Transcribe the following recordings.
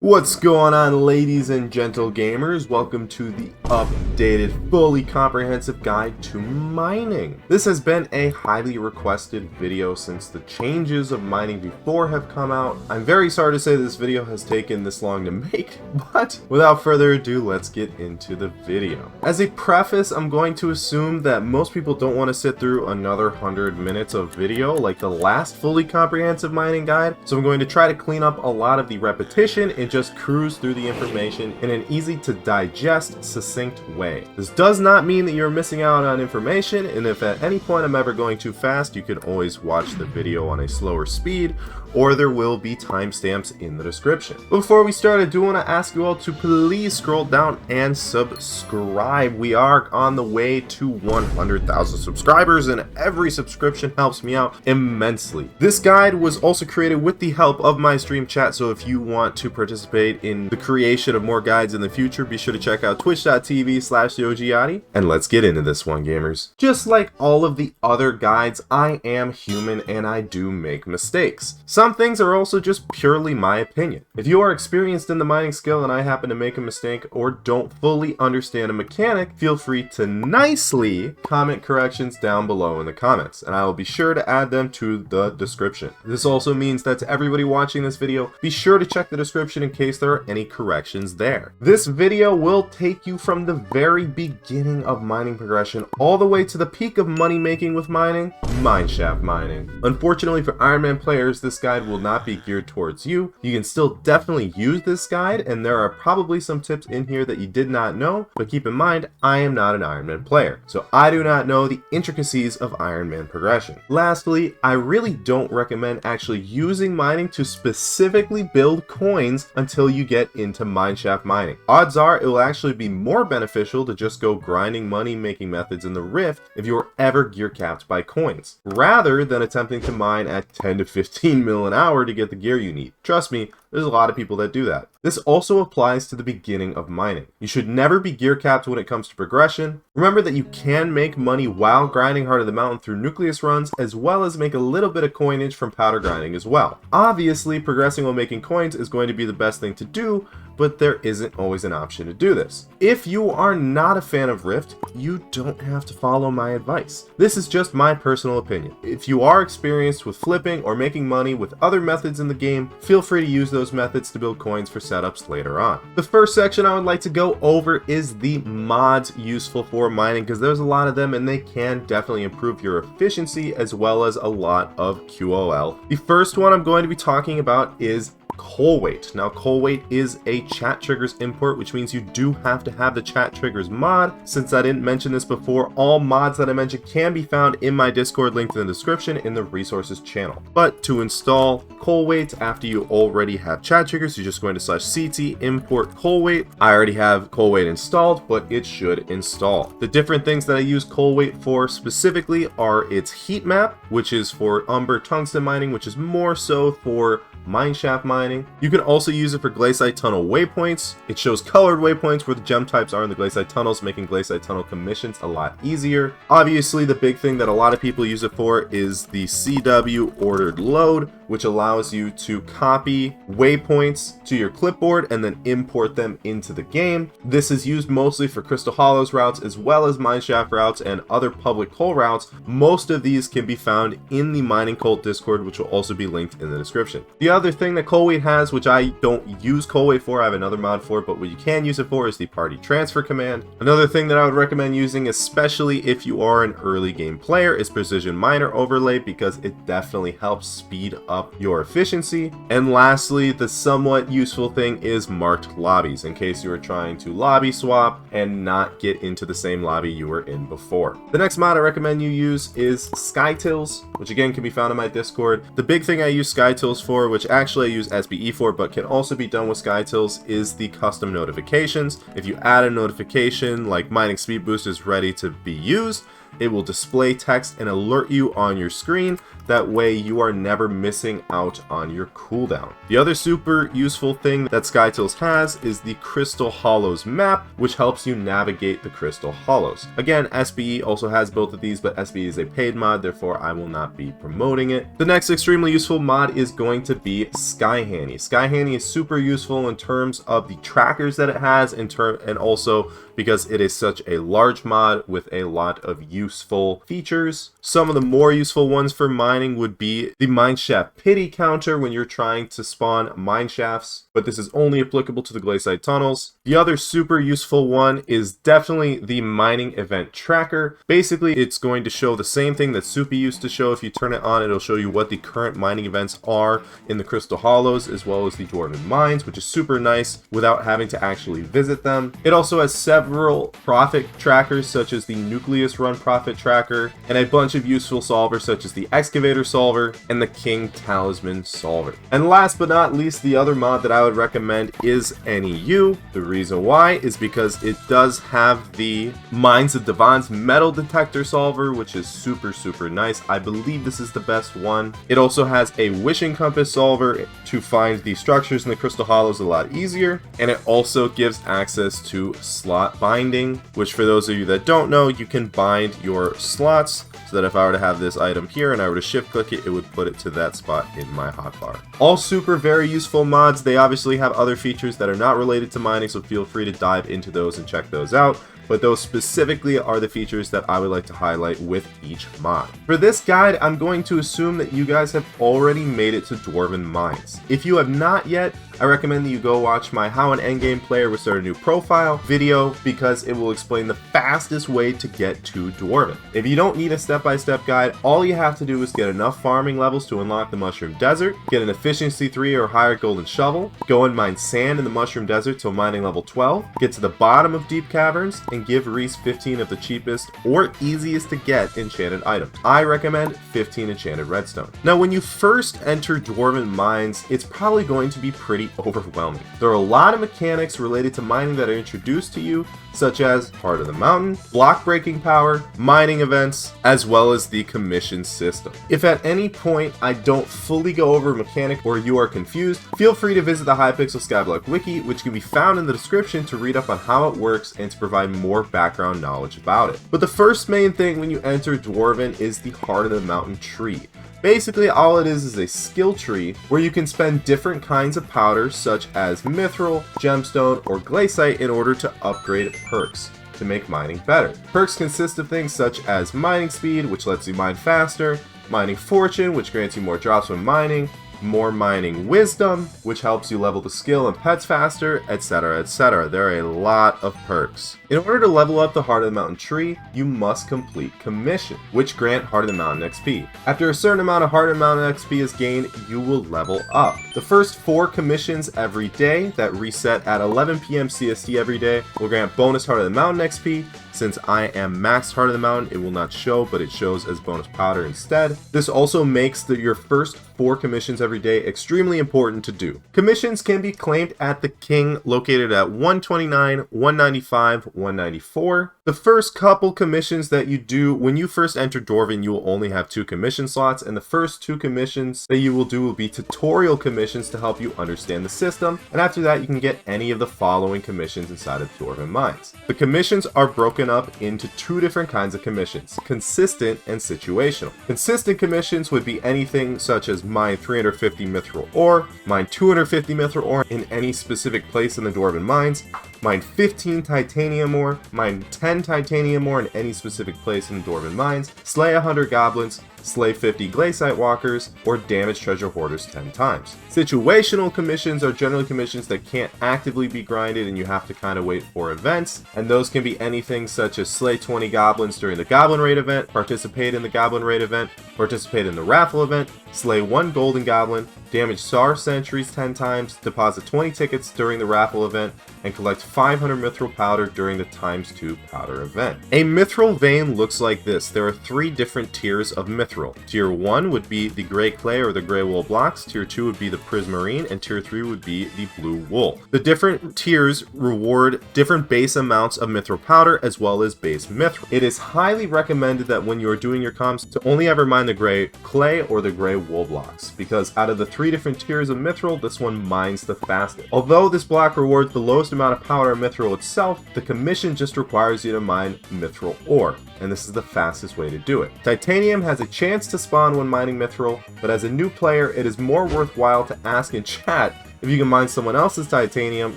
What's going on, ladies and gentle gamers? Welcome to the updated, fully comprehensive guide to mining. This has been a highly requested video since the changes of mining before have come out. I'm very sorry to say this video has taken this long to make, but without further ado, let's get into the video. As a preface, I'm going to assume that most people don't want to sit through another 100 minutes of video like the last fully comprehensive mining guide, so I'm going to try to clean up a lot of the repetition and just cruise through the information in an easy to digest, succinct way. This does not mean that you're missing out on information, and if at any point I'm ever going too fast, you can always watch the video on a slower speed, or there will be timestamps in the description. Before we start, I do want to ask you all to please scroll down and subscribe. We are on the way to 100,000 subscribers, and every subscription helps me out immensely. This guide was also created with the help of my stream chat, so if you want to participate in the creation of more guides in the future, be sure to check out twitch.tv/Yadi. And let's get into this one, gamers. Just like all of the other guides, I am human and I do make mistakes. Some things are also just purely my opinion. If you are experienced in the mining skill and I happen to make a mistake or don't fully understand a mechanic, feel free to nicely comment corrections down below in the comments, and I will be sure to add them to the description. This also means that to everybody watching this video, be sure to check the description in case there are any corrections there. This video will take you from the very beginning of mining progression all the way to the peak of money making with mining, Mineshaft Mining. Unfortunately for Iron Man players, this guide will not be geared towards you. You can still definitely use this guide, and there are probably some tips in here that you did not know, but keep in mind, I am not an Iron Man player, so I do not know the intricacies of Iron Man progression. Lastly, I really don't recommend actually using mining to specifically build coins until you get into Mineshaft mining. Odds are it will actually be more beneficial to just go grinding money making methods in the Rift if you are ever gear capped by coins, rather than attempting to mine at 10 to 15 mil an hour to get the gear you need. Trust me, there's a lot of people that do that. This also applies to the beginning of mining. You should never be gear capped when it comes to progression. Remember that you can make money while grinding Heart of the Mountain through nucleus runs, as well as make a little bit of coinage from powder grinding as well. Obviously, progressing while making coins is going to be the best thing to do, but there isn't always an option to do this. If you are not a fan of Rift, you don't have to follow my advice. This is just my personal opinion. If you are experienced with flipping or making money with other methods in the game, feel free to use those methods to build coins for setups later on. The first section I would like to go over is the mods useful for mining, because there's a lot of them and they can definitely improve your efficiency as well as a lot of QOL. The first one I'm going to be talking about is coal weight. Now, coal weight is a chat triggers import, which means you do have to have the chat triggers mod. Since I didn't mention this before, all mods that I mentioned can be found in my Discord linked in the description in the resources channel. But to install coal weight after you already have chat triggers, you're just going to /ct import coal weight. I already have coal weight installed, but it should install. The different things that I use coal weight for specifically are its heat map, which is for umber tungsten mining, which is more so for Mineshaft mining. You can also use it for Glacite Tunnel waypoints. It shows colored waypoints where the gem types are in the Glacite Tunnels, making Glacite Tunnel Commissions a lot easier. Obviously, the big thing that a lot of people use it for is the CW ordered load, which allows you to copy waypoints to your clipboard and then import them into the game. This is used mostly for Crystal Hollows routes as well as Mineshaft routes and other public coal routes. Most of these can be found in the Mining Cult Discord, which will also be linked in the description. The other thing that coal weight has, which I don't use coal weight for, I have another mod for it, but what you can use it for is the party transfer command. Another thing that I would recommend using, especially if you are an early game player, is precision miner overlay, because it definitely helps speed up your efficiency. And lastly, the somewhat useful thing is marked lobbies, in case you are trying to lobby swap and not get into the same lobby you were in before. The next mod I recommend you use is Skytills, which again can be found in my Discord. The big thing I use Skytills for, which actually I use SBE for, but can also be done with Skytills, is the custom notifications. If you add a notification like mining speed boost is ready to be used, it will display text and alert you on your screen That way you are never missing out on your cooldown. The other super useful thing that SkyTools has is the Crystal Hollows map, which helps you navigate the Crystal Hollows. Again, SBE also has both of these, but SBE is a paid mod, therefore I will not be promoting it. The next extremely useful mod is going to be Skyhanny. Skyhanny is super useful in terms of the trackers that it has, and also because it is such a large mod with a lot of useful features. Some of the more useful ones for mining would be the Mineshaft pity counter when you're trying to spawn Mineshafts, but this is only applicable to the Glacite Tunnels. The other super useful one is definitely the mining event tracker. Basically, it's going to show the same thing that Soupy used to show. If you turn it on, it'll show you what the current mining events are in the Crystal Hollows as well as the Dwarven Mines, which is super nice without having to actually visit them. It also has several profit trackers such as the Nucleus Run Profit Tracker, and a bunch of useful solvers such as the Excavator Solver and the King Talisman Solver. And last but not least, the other mod that I would recommend is NEU. The reason why is because it does have the Mines of Devon's Metal Detector Solver, which is super nice. I believe this is the best one. It also has a Wishing Compass Solver to find the structures in the Crystal Hollows a lot easier, and it also gives access to slot binding, which for those of you that don't know, you can bind your slots so that if I were to have this item here and I were to shift click it, it would put it to that spot in my hotbar. All super very useful mods. They obviously have other features that are not related to mining, so feel free to dive into those and check those out. But those specifically are the features that I would like to highlight with each mod. For this guide, I'm going to assume that you guys have already made it to Dwarven Mines. If you have not yet, I recommend that you go watch my How an Endgame Player Will Start a New Profile video, because it will explain the fastest way to get to Dwarven. If you don't need a step-by-step guide, all you have to do is get enough farming levels to unlock the Mushroom Desert, get an Efficiency 3 or higher Golden Shovel, go and mine sand in the Mushroom Desert till mining level 12, get to the bottom of Deep Caverns, and give Reese 15 of the cheapest or easiest to get enchanted items. I recommend 15 enchanted redstone. Now, when you first enter Dwarven Mines, it's probably going to be pretty overwhelming. There are a lot of mechanics related to mining that are introduced to you, such as Heart of the Mountain, block breaking power, mining events, as well as the commission system. If at any point I don't fully go over a mechanic or you are confused, feel free to visit the Hypixel Skyblock wiki, which can be found in the description, to read up on how it works and to provide more background knowledge about it. But the first main thing when you enter Dwarven is the Heart of the Mountain tree. Basically, all it is a skill tree where you can spend different kinds of powders such as mithril, gemstone, or glacite in order to upgrade perks to make mining better. Perks consist of things such as mining speed, which lets you mine faster, mining fortune, which grants you more drops when mining, more mining wisdom, which helps you level the skill and pets faster, etc, etc. There are a lot of perks. In order to level up the Heart of the Mountain tree, you must complete commissions, which grant Heart of the Mountain XP. After a certain amount of Heart of the Mountain XP is gained, you will level up. The first 4 commissions every day that reset at 11 p.m. CST every day will grant bonus Heart of the Mountain XP. Since I am maxed Heart of the Mountain, it will not show, but it shows as bonus powder instead. This also makes your first 4 commissions every day extremely important to do. Commissions can be claimed at the King, located at 129, 195, 194. The first couple commissions that you do when you first enter Dwarven, you will only have 2 commission slots, and the first 2 commissions that you will do will be tutorial commissions to help you understand the system, and after that you can get any of the following commissions inside of Dwarven Mines. The commissions are broken up into 2 different kinds of commissions: consistent and situational. Consistent commissions would be anything such as mine 350 mithril ore, mine 250 mithril ore in any specific place in the Dwarven Mines, mine 15 titanium ore, mine 10 titanium ore in any specific place in the Dwarven Mines, slay 100 goblins, slay 50 Glacite walkers, or damage treasure hoarders 10 times. Situational commissions are generally commissions that can't actively be grinded and you have to kind of wait for events, and those can be anything such as slay 20 goblins during the Goblin Raid event, participate in the Goblin Raid event, participate in the Raffle event, slay 1 golden goblin, damage Sar sentries 10 times, deposit 20 tickets during the Raffle event, and collect 500 mithril powder during the ×2 powder event. A mithril vein looks like this. There are 3 different tiers of mithril. mithril. Tier 1 would be the gray clay or the gray wool blocks, tier 2 would be the prismarine, and tier 3 would be the blue wool. The different tiers reward different base amounts of mithril powder as well as base mithril. It is highly recommended that when you are doing your comps to only ever mine the gray clay or the gray wool blocks, because out of the 3 different tiers of mithril, this one mines the fastest. Although this block rewards the lowest amount of powder and mithril itself, the commission just requires you to mine mithril ore, and this is the fastest way to do it. Titanium has a chance to spawn when mining mithril, but as a new player, it is more worthwhile to ask in chat if you can mine someone else's titanium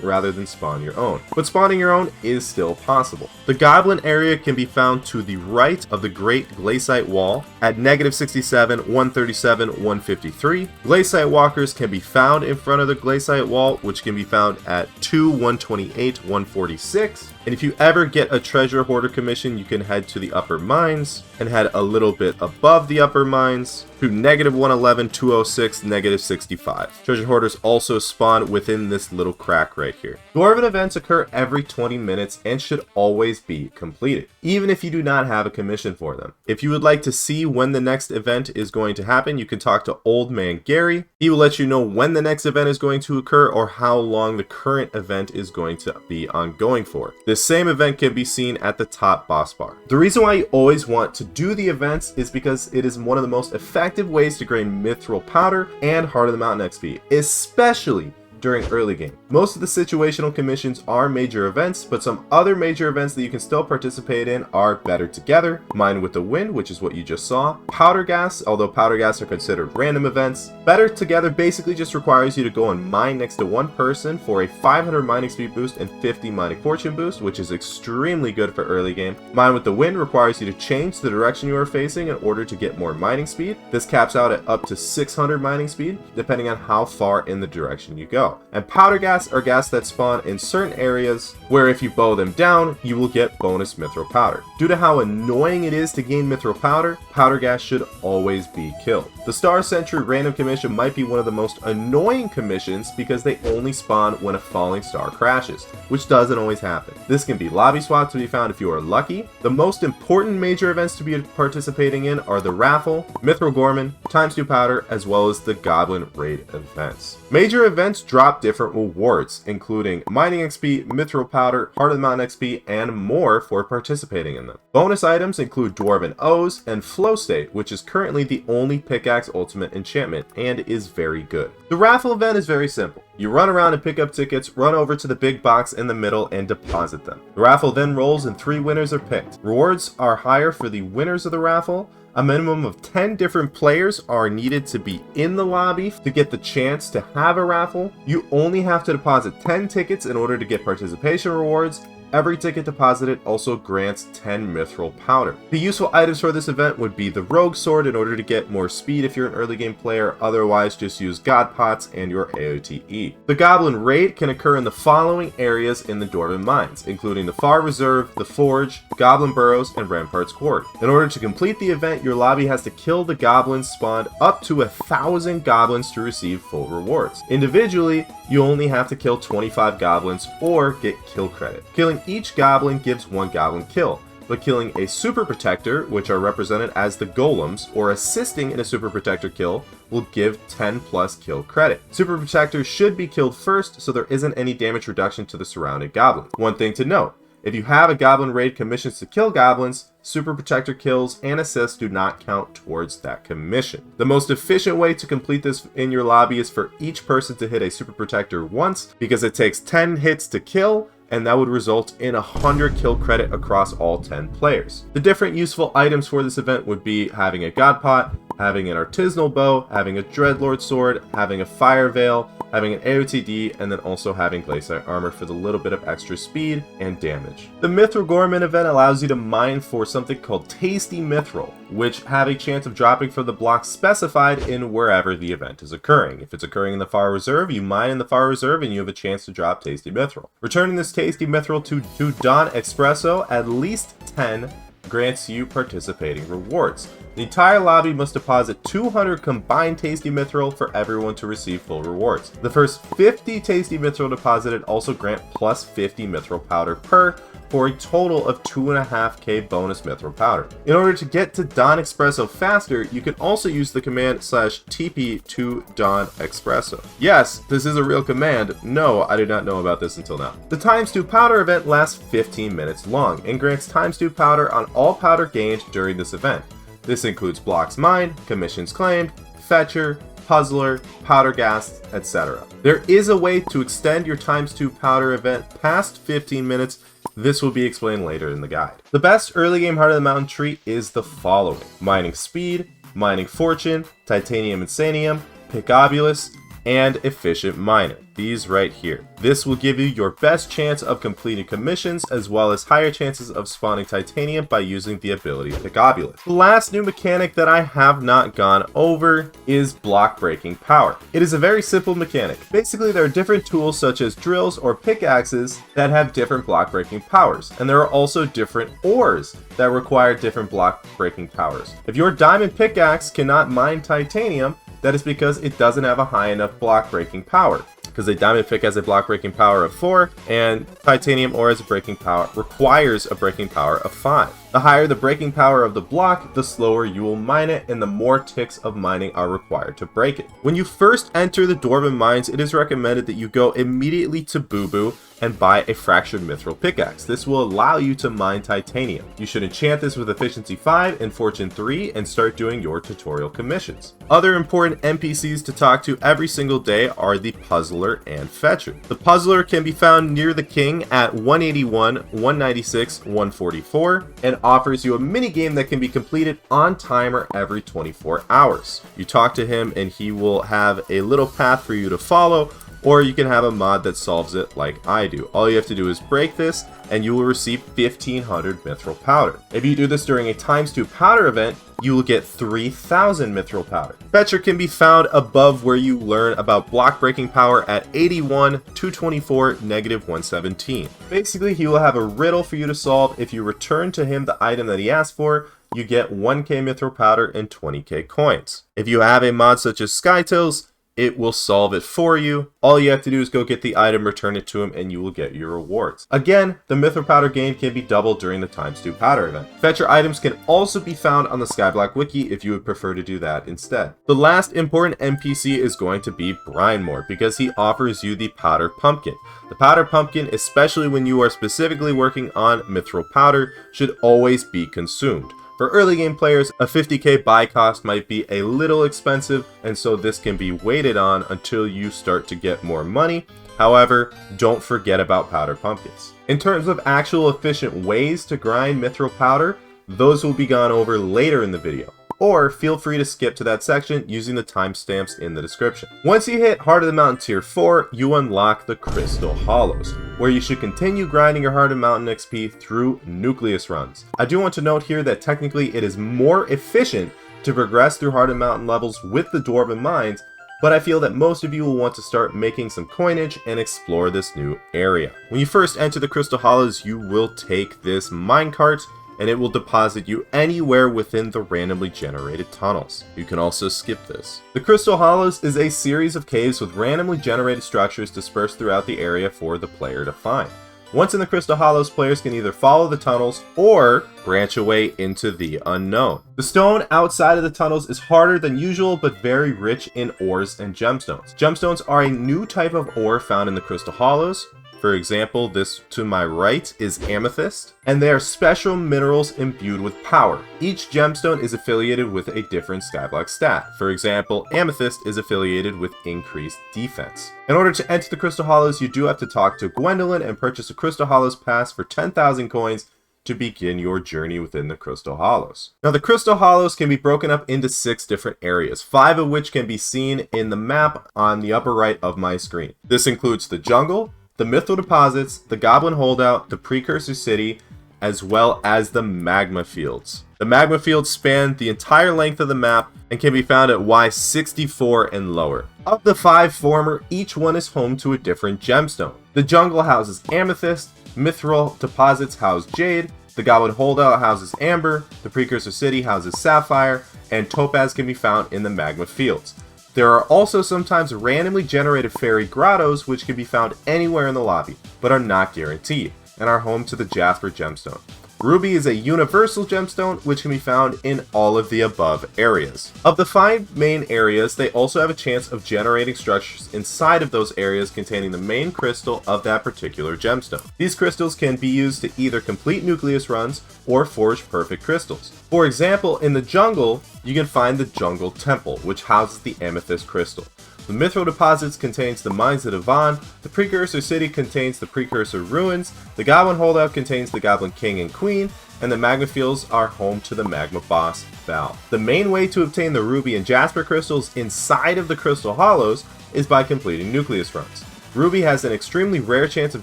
rather than spawn your own. But spawning your own is still possible. The goblin area can be found to the right of the Great Glacite Wall at -67, 137, 153. Glacite walkers can be found in front of the Glacite Wall, which can be found at 2, 128, 146. And if you ever get a treasure hoarder commission, you can head to the upper mines and head a little bit above the upper mines to -111, 206, -65. Treasure hoarders also spawn within this little crack right here. Dwarven events occur every 20 minutes and should always be completed, even if you do not have a commission for them. If you would like to see when the next event is going to happen, you can talk to Old Man Gary. He will let you know when the next event is going to occur or how long the current event is going to be ongoing for. This same event can be seen at the top boss bar. The reason why you always want to do the events is because it is one of the most effective ways to gain mithril powder and Heart of the Mountain XP, especially during early game. Most of the situational commissions are major events, but some other major events that you can still participate in are Better Together, Mine with the Wind, which is what you just saw, Powder Gas, although Powder Gas are considered random events. Better Together basically just requires you to go and mine next to one person for a 500 mining speed boost and 50 mining fortune boost, which is extremely good for early game. Mine with the Wind requires you to change the direction you are facing in order to get more mining speed. This caps out at up to 600 mining speed, depending on how far in the direction you go. And powder gas are gas that spawn in certain areas where if you bow them down, you will get bonus mithril powder. Due to how annoying it is to gain mithril powder, powder gas should always be killed. The Star Sentry random commission might be one of the most annoying commissions because they only spawn when a falling star crashes, which doesn't always happen. This can be lobby swaps to be found if you are lucky. The most important major events to be participating in are the Raffle, Mithril Gorman, ×2 Powder, as well as the Goblin Raid events. Major events drop different rewards, including mining XP, mithril powder, Heart of the Mountain XP, and more for participating in them. Bonus items include Dwarven O's and Flow State, which is currently the only pickaxe ultimate enchantment and is very good. The raffle event is very simple. You run around and pick up tickets, run over to the big box in the middle and deposit them. The raffle then rolls and 3 winners are picked. Rewards are higher for the winners of the raffle. A minimum of 10 different players are needed to be in the lobby to get the chance to have a raffle. You only have to deposit 10 tickets in order to get participation rewards. Every ticket deposited also grants 10 mithril powder. The useful items for this event would be the Rogue Sword in order to get more speed if you're an early game player, otherwise just use God Pots and your AOTE. The Goblin Raid can occur in the following areas in the Dwarven Mines, including the Far Reserve, the Forge, Goblin Burrows, and Rampart's Court. In order to complete the event, your lobby has to kill the goblins spawned up to 1,000 goblins to receive full rewards. Individually, you only have to kill 25 goblins or get kill credit. Killing each goblin gives 1 goblin kill, but killing a super protector, which are represented as the golems, or assisting in a super protector kill will give 10 plus kill credit. Super protectors should be killed first so there isn't any damage reduction to the surrounding goblins. One thing to note, if you have a goblin raid commissions to kill goblins, super protector kills and assists do not count towards that commission. The most efficient way to complete this in your lobby is for each person to hit a super protector once, because it takes 10 hits to kill, and that would result in 100 kill credit across all 10 players. The different useful items for this event would be having a God Pot, having an artisanal bow, having a Dreadlord sword, having a fire veil, having an AOTD, and then also having Glacite armor for the little bit of extra speed and damage. The Mithril Gorman event allows you to mine for something called Tasty Mithril, which have a chance of dropping from the blocks specified in wherever the event is occurring. If it's occurring in the Far Reserve, you mine in the Far Reserve and you have a chance to drop Tasty Mithril. Returning this Tasty Mithril to Dawn Espresso at least 10 grants you participating rewards. The entire lobby must deposit 200 combined Tasty Mithril for everyone to receive full rewards. The first 50 Tasty Mithril deposited also grant plus 50 Mithril Powder per for a total of 2.5k bonus mithril powder. In order to get to Dawn Espresso faster, you can also use the command /TP to Dawn Espresso. Yes, this is a real command. No, I did not know about this until now. The ×2 powder event lasts 15 minutes long and grants ×2 powder on all powder gained during this event. This includes blocks mined, commissions claimed, fetcher, puzzler, powder gas, etc. There is a way to extend your ×2 powder event past 15 minutes. This will be explained later in the guide. The best early game Heart of the Mountain tree is the following: mining speed, mining fortune, titanium insanium, pickobulus, and efficient miner. These right here. This will give you your best chance of completing commissions as well as higher chances of spawning titanium by using the ability Pickobulus. The last new mechanic that I have not gone over is block breaking power. It is a very simple mechanic. Basically, there are different tools such as drills or pickaxes that have different block breaking powers, and there are also different ores that require different block breaking powers. If your diamond pickaxe cannot mine titanium, that is because it doesn't have a high enough block breaking power. Because a diamond pick has a block breaking power of 4, and titanium ore has a breaking power requires a breaking power of 5. The higher the breaking power of the block, the slower you will mine it, and the more ticks of mining are required to break it. When you first enter the Dwarven Mines, it is recommended that you go immediately to Boo Boo and buy a fractured mithril pickaxe. This will allow you to mine titanium. You should enchant this with efficiency 5 and fortune 3 and start doing your tutorial commissions. Other important NPCs to talk to every single day are the puzzler and fetcher. The puzzler can be found near the king at 181, 196, 144, and offers you a mini game that can be completed on timer every 24 hours. You talk to him and he will have a little path for you to follow, or you can have a mod that solves it like I do. All you have to do is break this and you will receive 1500 mithril powder. If you do this during a ×2 powder event, you will get 3000 mithril powder. Fetcher can be found above where you learn about block breaking power at 81, 224, -117. Basically, he will have a riddle for you to solve. If you return to him the item that he asked for, you get 1k mithril powder and 20k coins. If you have a mod such as Skytills, it will solve it for you. All you have to do is go get the item, return it to him, and you will get your rewards. Again, the mithril powder gain can be doubled during the ×2 powder event. Fetcher items can also be found on the Skyblock wiki if you would prefer to do that instead. The last important NPC is going to be Brinemore, because he offers you the powder pumpkin. The powder pumpkin, especially when you are specifically working on mithril powder, should always be consumed. For early game players, a 50k buy cost might be a little expensive, and so this can be waited on until you start to get more money. However, don't forget about powder pumpkins. In terms of actual efficient ways to grind mithril powder, those will be gone over later in the video. Or feel free to skip to that section using the timestamps in the description. Once you hit Heart of the Mountain Tier 4, you unlock the Crystal Hollows, where you should continue grinding your Heart of the Mountain XP through Nucleus runs. I do want to note here that technically it is more efficient to progress through Heart of the Mountain levels with the Dwarven Mines, but I feel that most of you will want to start making some coinage and explore this new area. When you first enter the Crystal Hollows, you will take this minecart, and it will deposit you anywhere within the randomly generated tunnels. You can also skip this. The Crystal Hollows is a series of caves with randomly generated structures dispersed throughout the area for the player to find. Once in the Crystal Hollows, players can either follow the tunnels or branch away into the unknown. The stone outside of the tunnels is harder than usual, but very rich in ores and gemstones. Gemstones are a new type of ore found in the Crystal Hollows. For example, this to my right is amethyst, and they are special minerals imbued with power. Each gemstone is affiliated with a different Skyblock stat. For example, amethyst is affiliated with increased defense. In order to enter the Crystal Hollows, you do have to talk to Gwendolyn and purchase a Crystal Hollows pass for 10,000 coins to begin your journey within the Crystal Hollows. Now, the Crystal Hollows can be broken up into 6 different areas, 5 of which can be seen in the map on the upper right of my screen. This includes the jungle, the mithril deposits, the goblin holdout, the precursor city, as well as the magma fields. The magma fields span the entire length of the map and can be found at Y64 and lower. Of the 5 former, each one is home to a different gemstone. The jungle houses amethyst, mithril deposits house jade, the goblin holdout houses amber, the precursor city houses sapphire, and topaz can be found in the magma fields. There are also sometimes randomly generated fairy grottos which can be found anywhere in the lobby, but are not guaranteed. and are home to the Jasper Gemstone. Ruby is a universal gemstone which can be found in all of the above areas. Of the 5 main areas, they also have a chance of generating structures inside of those areas containing the main crystal of that particular gemstone. These crystals can be used to either complete nucleus runs or forge perfect crystals. For example, in the jungle, you can find the Jungle Temple, which houses the amethyst crystal. The mithril deposits contains the Mines of Devon, the Precursor City contains the Precursor Ruins, the Goblin Holdout contains the Goblin King and Queen, and the Magma Fields are home to the Magma Boss, Val. The main way to obtain the Ruby and Jasper crystals inside of the Crystal Hollows is by completing nucleus runs. Ruby has an extremely rare chance of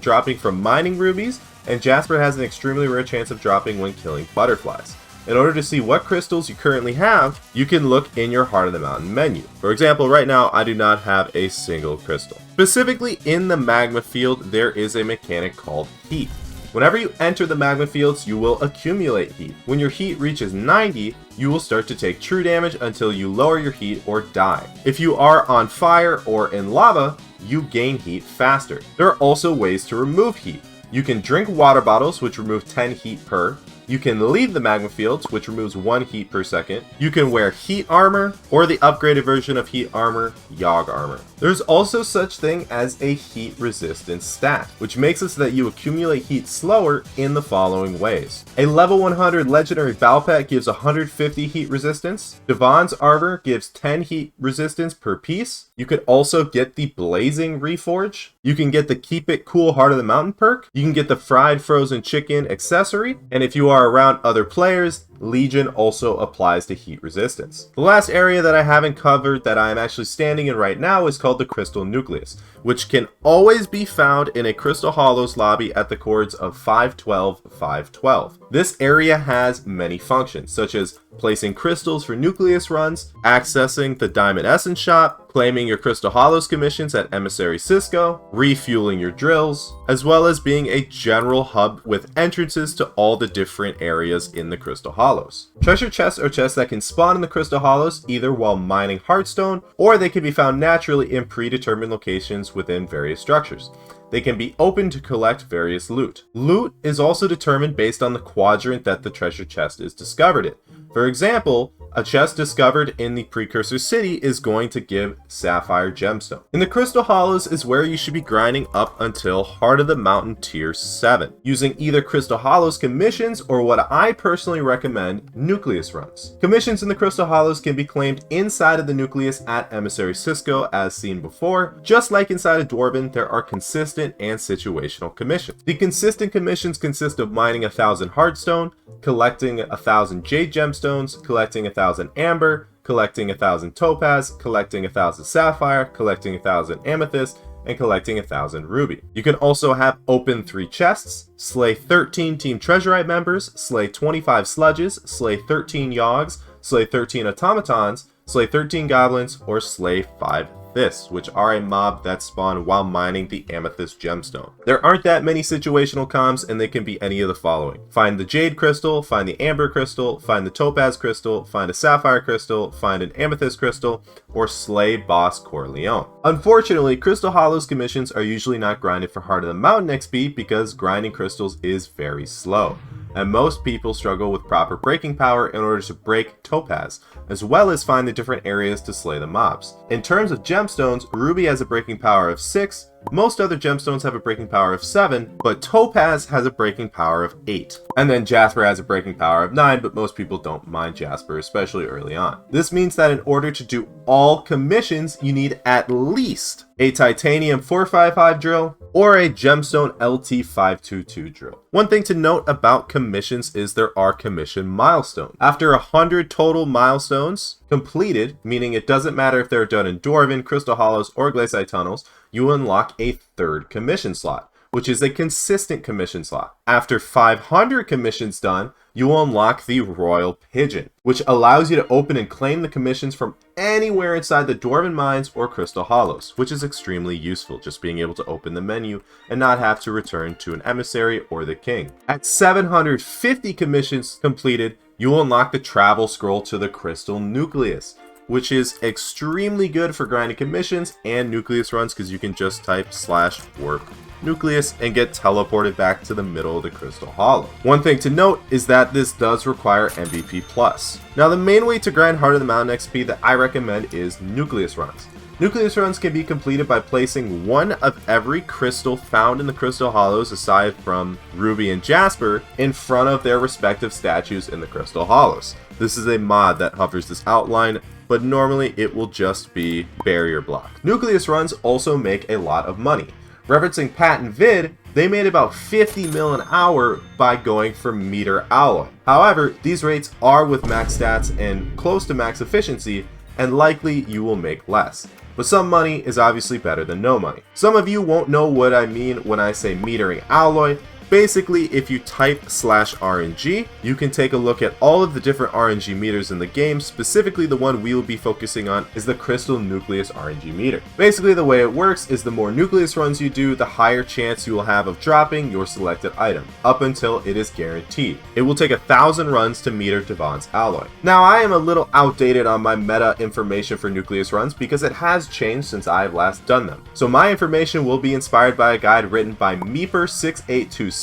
dropping from mining rubies, and Jasper has an extremely rare chance of dropping when killing butterflies. In order to see what crystals you currently have, you can look in your Heart of the Mountain menu. For example, right now I do not have a single crystal. Specifically in the magma field, there is a mechanic called heat. Whenever you enter the magma fields, you will accumulate heat. When your heat reaches 90, you will start to take true damage until you lower your heat or die. If you are on fire or in lava, you gain heat faster. There are also ways to remove heat. You can drink water bottles, which remove 10 heat per. You can leave the magma fields, which removes 1 heat per second. You can wear heat armor, or the upgraded version of heat armor, Yogg armor. There's also such thing as a heat resistance stat, which makes it so that you accumulate heat slower in the following ways. A level 100 legendary Battle Pet gives 150 heat resistance. Devon's armor gives 10 heat resistance per piece. You could also get the Blazing Reforge. You can get the Keep It Cool Heart of the Mountain perk. You can get the Fried Frozen Chicken accessory. And if you are around other players, Legion also applies to heat resistance. The last area that I haven't covered that I am actually standing in right now is called the Crystal Nucleus, which can always be found in a Crystal Hollows lobby at the chords of 512, 512. This area has many functions, such as placing crystals for nucleus runs, accessing the Diamond Essence Shop, claiming your Crystal Hollows commissions at Emissary Cisco, refueling your drills, as well as being a general hub with entrances to all the different areas in the Crystal Hollows. Treasure chests are chests that can spawn in the Crystal Hollows either while mining Hearthstone, or they can be found naturally in predetermined locations within various structures. They can be opened to collect various loot. Loot is also determined based on the quadrant that the treasure chest is discovered in. For example, a chest discovered in the Precursor City is going to give Sapphire Gemstone. In the Crystal Hollows is where you should be grinding up until Heart of the Mountain Tier 7, using either Crystal Hollows commissions or what I personally recommend, nucleus runs. Commissions in the Crystal Hollows can be claimed inside of the nucleus at Emissary Cisco as seen before. Just like inside of Dwarven, there are consistent and situational commissions. The consistent commissions consist of mining 1,000 Hearthstone, collecting 1,000 Jade Gemstones, collecting 1,000 Amber, collecting 1,000 Topaz, collecting 1,000 Sapphire, collecting 1,000 Amethyst, and collecting 1,000 Ruby. You can also have open 3 chests, slay 13 Team Treasurite members, slay 25 Sludges, slay 13 Yoggs, slay 13 Automatons, slay 13 Goblins, or slay 5 Fists, which are a mob that spawn while mining the Amethyst Gemstone. There aren't that many situational comms, and they can be any of the following. Find the Jade Crystal, find the Amber Crystal, find the Topaz Crystal, find a Sapphire Crystal, find an Amethyst Crystal, or slay Boss Corleone. Unfortunately, Crystal Hollows commissions are usually not grinded for Heart of the Mountain XP because grinding crystals is very slow, and most people struggle with proper breaking power in order to break Topaz, as well as find the different areas to slay the mobs. In terms of gemstones, Ruby has a breaking power of 6, most other gemstones have a breaking power of 7, but Topaz has a breaking power of 8. And then Jasper has a breaking power of 9, but most people don't mind Jasper, especially early on. This means that in order to do all commissions, you need at least a Titanium 455 drill or a Gemstone LT 522 drill. One thing to note about commissions is there are commission milestones. After 100 total milestones completed, meaning it doesn't matter if they're done in Dwarven, Crystal Hollows, or Glacite Tunnels, you unlock a 3rd commission slot, which is a consistent commission slot. After 500 commissions done, you will unlock the Royal Pigeon, which allows you to open and claim the commissions from anywhere inside the Dwarven Mines or Crystal Hollows, which is extremely useful, just being able to open the menu and not have to return to an emissary or the king. At 750 commissions completed, you will unlock the Travel Scroll to the Crystal Nucleus, which is extremely good for grinding commissions and nucleus runs because you can just type /warp nucleus and get teleported back to the middle of the crystal hollow. One thing to note is that this does require MVP+. Now the main way to grind Heart of the Mountain XP that I recommend is nucleus runs. Nucleus runs can be completed by placing one of every crystal found in the crystal hollows aside from ruby and jasper in front of their respective statues in the crystal hollows. This is a mod that hovers this outline, but normally it will just be barrier block. Nucleus runs also make a lot of money. Referencing Pat and Vid, they made about 50 mil an hour by going for meter alloy. However, these rates are with max stats and close to max efficiency, and likely you will make less. But some money is obviously better than no money. Some of you won't know what I mean when I say metering alloy. Basically, if you type /RNG, you can take a look at all of the different RNG meters in the game. Specifically, the one we will be focusing on is the Crystal Nucleus RNG meter. Basically, the way it works is the more nucleus runs you do, the higher chance you will have of dropping your selected item, up until it is guaranteed. It will take 1,000 runs to meter Devon's alloy. Now, I am a little outdated on my meta information for nucleus runs because it has changed since I have last done them. So my information will be inspired by a guide written by Meeper6827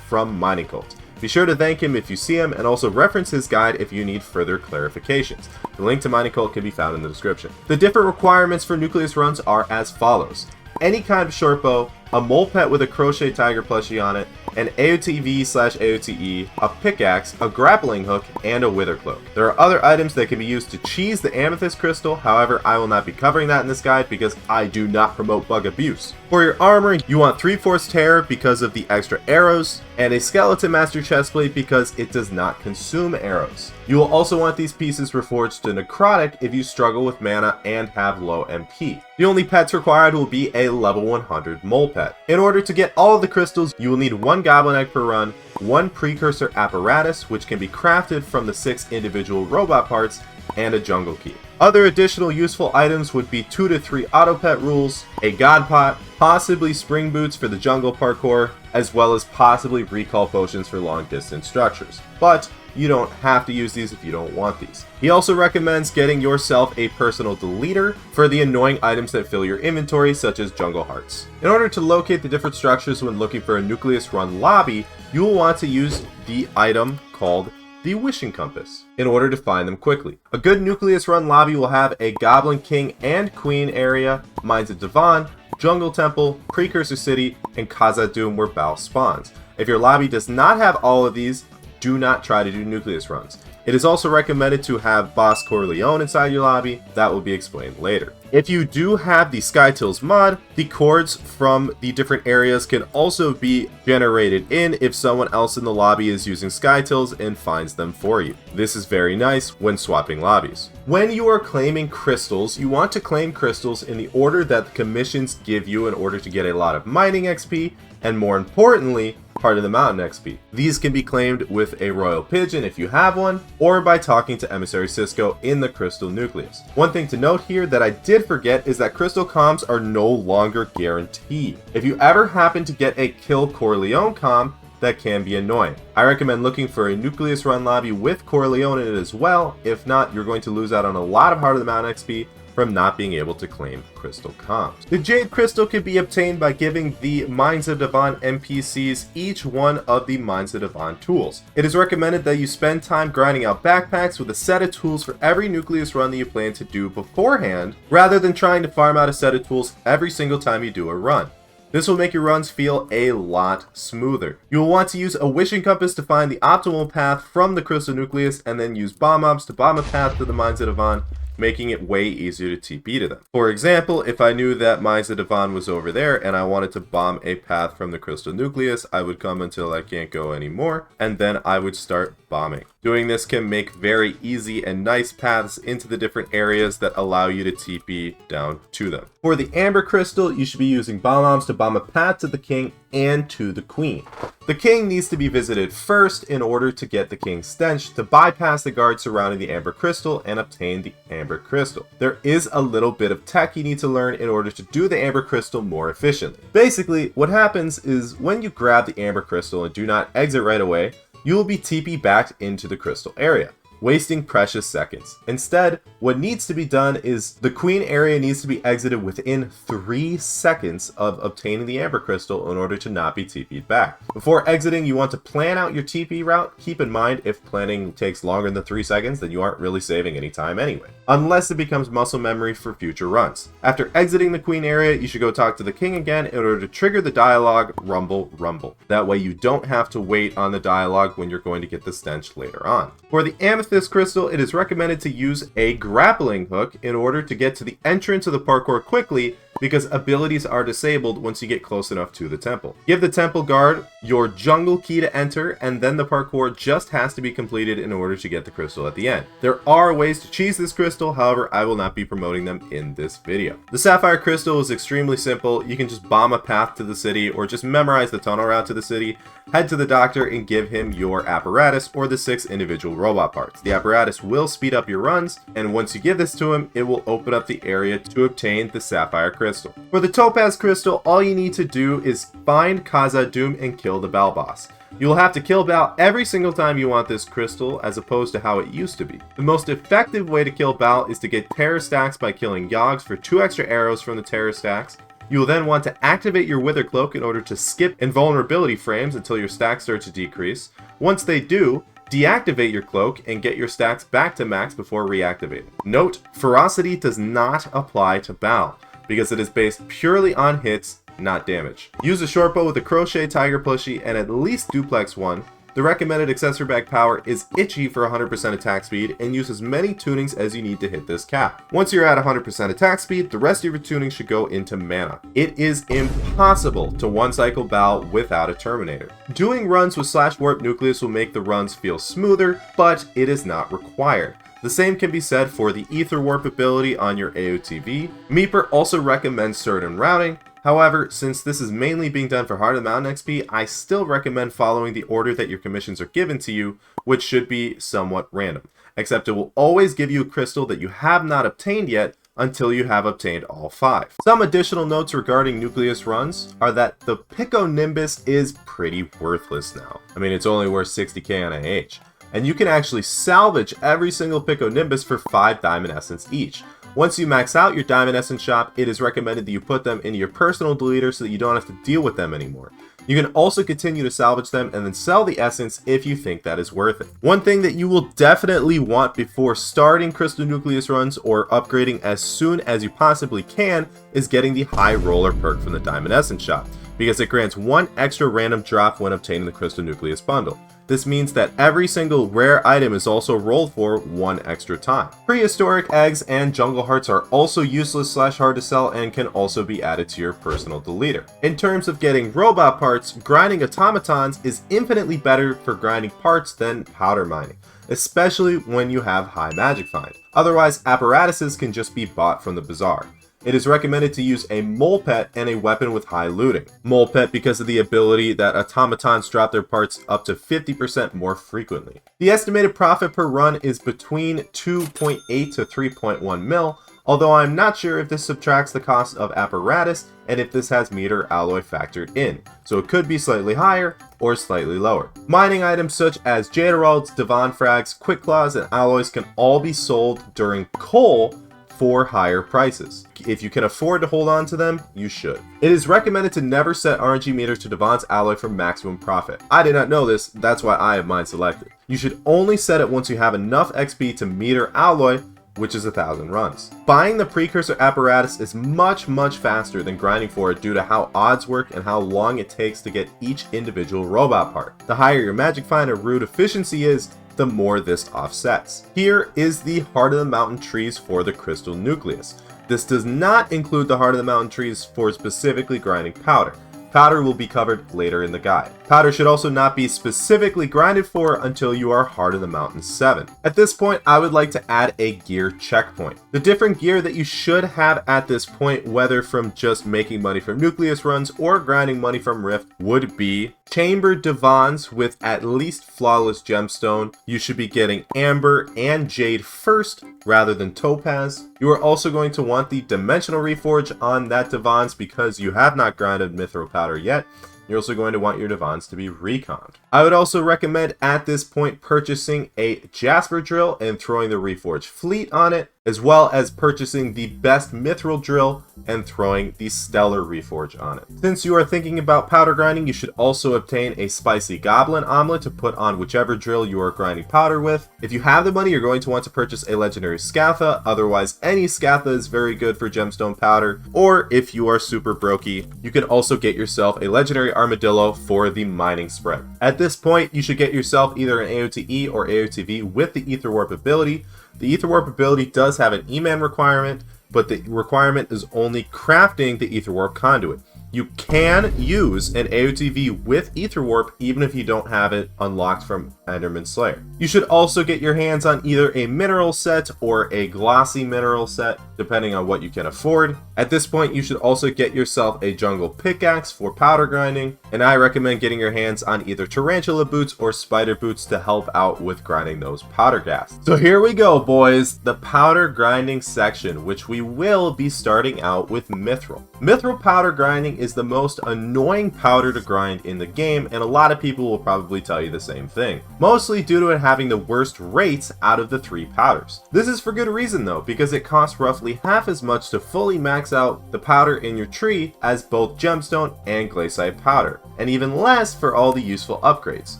from Mining Cult. Be sure to thank him if you see him and also reference his guide if you need further clarifications. The link to Mining Cult can be found in the description. The different requirements for nucleus runs are as follows. Any kind of short bow, a mole pet with a crochet tiger plushie on it, an AOTV/AOTE, a pickaxe, a grappling hook, and a wither cloak. There are other items that can be used to cheese the amethyst crystal, however I will not be covering that in this guide because I do not promote bug abuse. For your armor, you want 3/4 terror because of the extra arrows, and a skeleton master chestplate because it does not consume arrows. You will also want these pieces reforged to necrotic if you struggle with mana and have low MP. The only pets required will be a level 100 mole pet. In order to get all of the crystals, you will need 1 goblin egg per run, 1 precursor apparatus, which can be crafted from the 6 individual robot parts, and a jungle key. Other additional useful items would be 2 to 3 auto pet rules, a god pot, possibly spring boots for the jungle parkour, as well as possibly recall potions for long distance structures. But you don't have to use these if you don't want these. He also recommends getting yourself a personal deleter for the annoying items that fill your inventory, such as jungle hearts. In order to locate the different structures when looking for a nucleus run lobby, you will want to use the item called the Wishing Compass in order to find them quickly. A good nucleus run lobby will have a Goblin King and Queen area, Mines of Devon, Jungle Temple, Precursor City, and Khazad-dûm where Baal spawns. If your lobby does not have all of these, do not try to do nucleus runs. It is also recommended to have Boss Corleone inside your lobby. That will be explained later. If you do have the Skytills mod, the cords from the different areas can also be generated in if someone else in the lobby is using Skytills and finds them for you. This is very nice when swapping lobbies. When you are claiming crystals, you want to claim crystals in the order that the commissions give you in order to get a lot of mining XP, and more importantly, Heart of the Mountain XP. These can be claimed with a Royal Pigeon if you have one, or by talking to Emissary Cisco in the Crystal Nucleus. One thing to note here that I did forget is that Crystal comms are no longer guaranteed. If you ever happen to get a Kill Corleone comm, that can be annoying. I recommend looking for a nucleus run lobby with Corleone in it as well. If not, you're going to lose out on a lot of Heart of the Mountain XP from not being able to claim crystal comms. The Jade Crystal can be obtained by giving the Mines of Devon NPCs each one of the Mines of Devon tools. It is recommended that you spend time grinding out backpacks with a set of tools for every nucleus run that you plan to do beforehand, rather than trying to farm out a set of tools every single time you do a run. This will make your runs feel a lot smoother. You will want to use a Wishing Compass to find the optimal path from the Crystal Nucleus, and then use bomb mobs to bomb a path to the Mines of Devon, making it way easier to TP to them. For example, if I knew that Mines of Devon was over there and I wanted to bomb a path from the Crystal Nucleus, I would come until I can't go anymore, and then I would start bombing. Doing this can make very easy and nice paths into the different areas that allow you to TP down to them. For the Amber Crystal, you should be using bomb mobs to bomb a path to the King and to the Queen. The King needs to be visited first in order to get the King's Stench to bypass the guard surrounding the Amber Crystal and obtain the Amber Crystal. There is a little bit of tech you need to learn in order to do the Amber Crystal more efficiently. Basically, what happens is when you grab the Amber Crystal and do not exit right away, you will be TP back into the crystal area. wasting precious seconds. Instead, what needs to be done is the queen area needs to be exited within 3 seconds of obtaining the amber crystal in order to not be TP'd back. Before exiting, you want to plan out your TP route. Keep in mind, if planning takes longer than 3 seconds, then you aren't really saving any time anyway, unless it becomes muscle memory for future runs. After exiting the queen area, you should go talk to the king again in order to trigger the dialogue rumble rumble. That way you don't have to wait on the dialogue when you're going to get the stench later on. For the amethyst crystal, it is recommended to use a grappling hook in order to get to the entrance of the parkour quickly, because abilities are disabled once you get close enough to the temple. Give the temple guard your jungle key to enter, and then the parkour just has to be completed in order to get the crystal at the end. There are ways to cheese this crystal, however, I will not be promoting them in this video. The sapphire crystal is extremely simple. You can just bomb a path to the city or just memorize the tunnel route to the city, head to the doctor and give him your apparatus or the 6 individual robot parts. The apparatus will speed up your runs, and once you give this to him, it will open up the area to obtain the sapphire crystal. For the topaz crystal, all you need to do is find Khazad-dûm and kill the Bal boss. You will have to kill Bal every single time you want this crystal, as opposed to how it used to be. The most effective way to kill Bal is to get terror stacks by killing Yogs for 2 extra arrows from the terror stacks. You will then want to activate your Wither Cloak in order to skip invulnerability frames until your stacks start to decrease. Once they do, deactivate your cloak and get your stacks back to max before reactivating. Note, ferocity does not apply to Bal, because it is based purely on hits, not damage. Use a short bow with a crochet tiger plushie and at least duplex 1. The recommended accessory bag power is itchy for 100% attack speed, and use as many tunings as you need to hit this cap. Once you're at 100% attack speed, the rest of your tunings should go into mana. It is impossible to one-cycle Bal without a Terminator. Doing runs with /warp nucleus will make the runs feel smoother, but it is not required. The same can be said for the Ether Warp ability on your AOTV. Meeper also recommends certain routing. However, since this is mainly being done for Heart of the Mountain XP, I still recommend following the order that your commissions are given to you, which should be somewhat random. Except it will always give you a crystal that you have not obtained yet until you have obtained all 5. Some additional notes regarding Nucleus runs are that the Pico Nimbus is pretty worthless now. I mean, it's only worth 60k on AH. And you can actually salvage every single Pico Nimbus for 5 Diamond Essence each. Once you max out your Diamond Essence shop, it is recommended that you put them into your personal deleter so that you don't have to deal with them anymore. You can also continue to salvage them and then sell the essence if you think that is worth it. One thing that you will definitely want before starting Crystal Nucleus runs or upgrading as soon as you possibly can is getting the High Roller perk from the Diamond Essence shop, because it grants 1 extra random drop when obtaining the Crystal Nucleus bundle. This means that every single rare item is also rolled for 1 extra time. Prehistoric eggs and jungle hearts are also useless / hard to sell and can also be added to your personal deleter. In terms of getting robot parts, grinding automatons is infinitely better for grinding parts than powder mining, especially when you have high magic find. Otherwise, apparatuses can just be bought from the bazaar. It is recommended to use a mole pet and a weapon with high looting. Mole pet because of the ability that automatons drop their parts up to 50% more frequently. The estimated profit per run is between 2.8 to 3.1 mil, although I'm not sure if this subtracts the cost of apparatus and if this has meter alloy factored in, so it could be slightly higher or slightly lower. Mining items such as Jade Emeralds, Divan Frags, Quick Claws, and alloys can all be sold during coal for higher prices. If you can afford to hold on to them, you should. It is recommended to never set RNG meter to Divan's alloy for maximum profit. I did not know this, that's why I have mine selected. You should only set it once you have enough XP to meter alloy, which is 1,000 runs. Buying the precursor apparatus is much faster than grinding for it due to how odds work and how long it takes to get each individual robot part. The higher your magic find or root efficiency is, the more this offsets. Here is the Heart of the Mountain trees for the Crystal Nucleus. This does not include the Heart of the Mountain trees for specifically grinding powder. Powder will be covered later in the guide. Powder should also not be specifically grinded for until you are Heart of the Mountain 7. At this point, I would like to add a gear checkpoint. The different gear that you should have at this point, whether from just making money from Nucleus runs or grinding money from Rift, would be chambered divans with at least flawless gemstone. You should be getting amber and jade first rather than topaz. You are also going to want the dimensional reforge on that divans because you have not grinded mithril powder yet. You're also going to want your divans to be reconned. I would also recommend at this point purchasing a Jasper drill and throwing the Reforged Fleet on it, as well as purchasing the best mithril drill and throwing the Stellar Reforge on it. Since you are thinking about powder grinding, you should also obtain a Spicy Goblin Omelet to put on whichever drill you are grinding powder with. If you have the money, you're going to want to purchase a legendary Scatha, otherwise any Scatha is very good for Gemstone Powder, or if you are super brokey, you can also get yourself a legendary Armadillo for the mining spread. At this point, you should get yourself either an AOTE or AOTV with the Ether Warp ability. The Ether Warp ability does have an E-Man requirement, but the requirement is only crafting the Ether Warp conduit. You can use an AOTV with Ether Warp even if you don't have it unlocked from Enderman Slayer. You should also get your hands on either a mineral set or a glossy mineral set, depending on what you can afford. At this point, you should also get yourself a jungle pickaxe for powder grinding, and I recommend getting your hands on either tarantula boots or spider boots to help out with grinding those powder gas. So here we go, boys, the powder grinding section, which we will be starting out with mithril. Mithril powder grinding is the most annoying powder to grind in the game, and a lot of people will probably tell you the same thing, mostly due to it having the worst rates out of the 3 powders. This is for good reason though, because it costs roughly half as much to fully max out the powder in your tree as both gemstone and glacite powder, and even less for all the useful upgrades.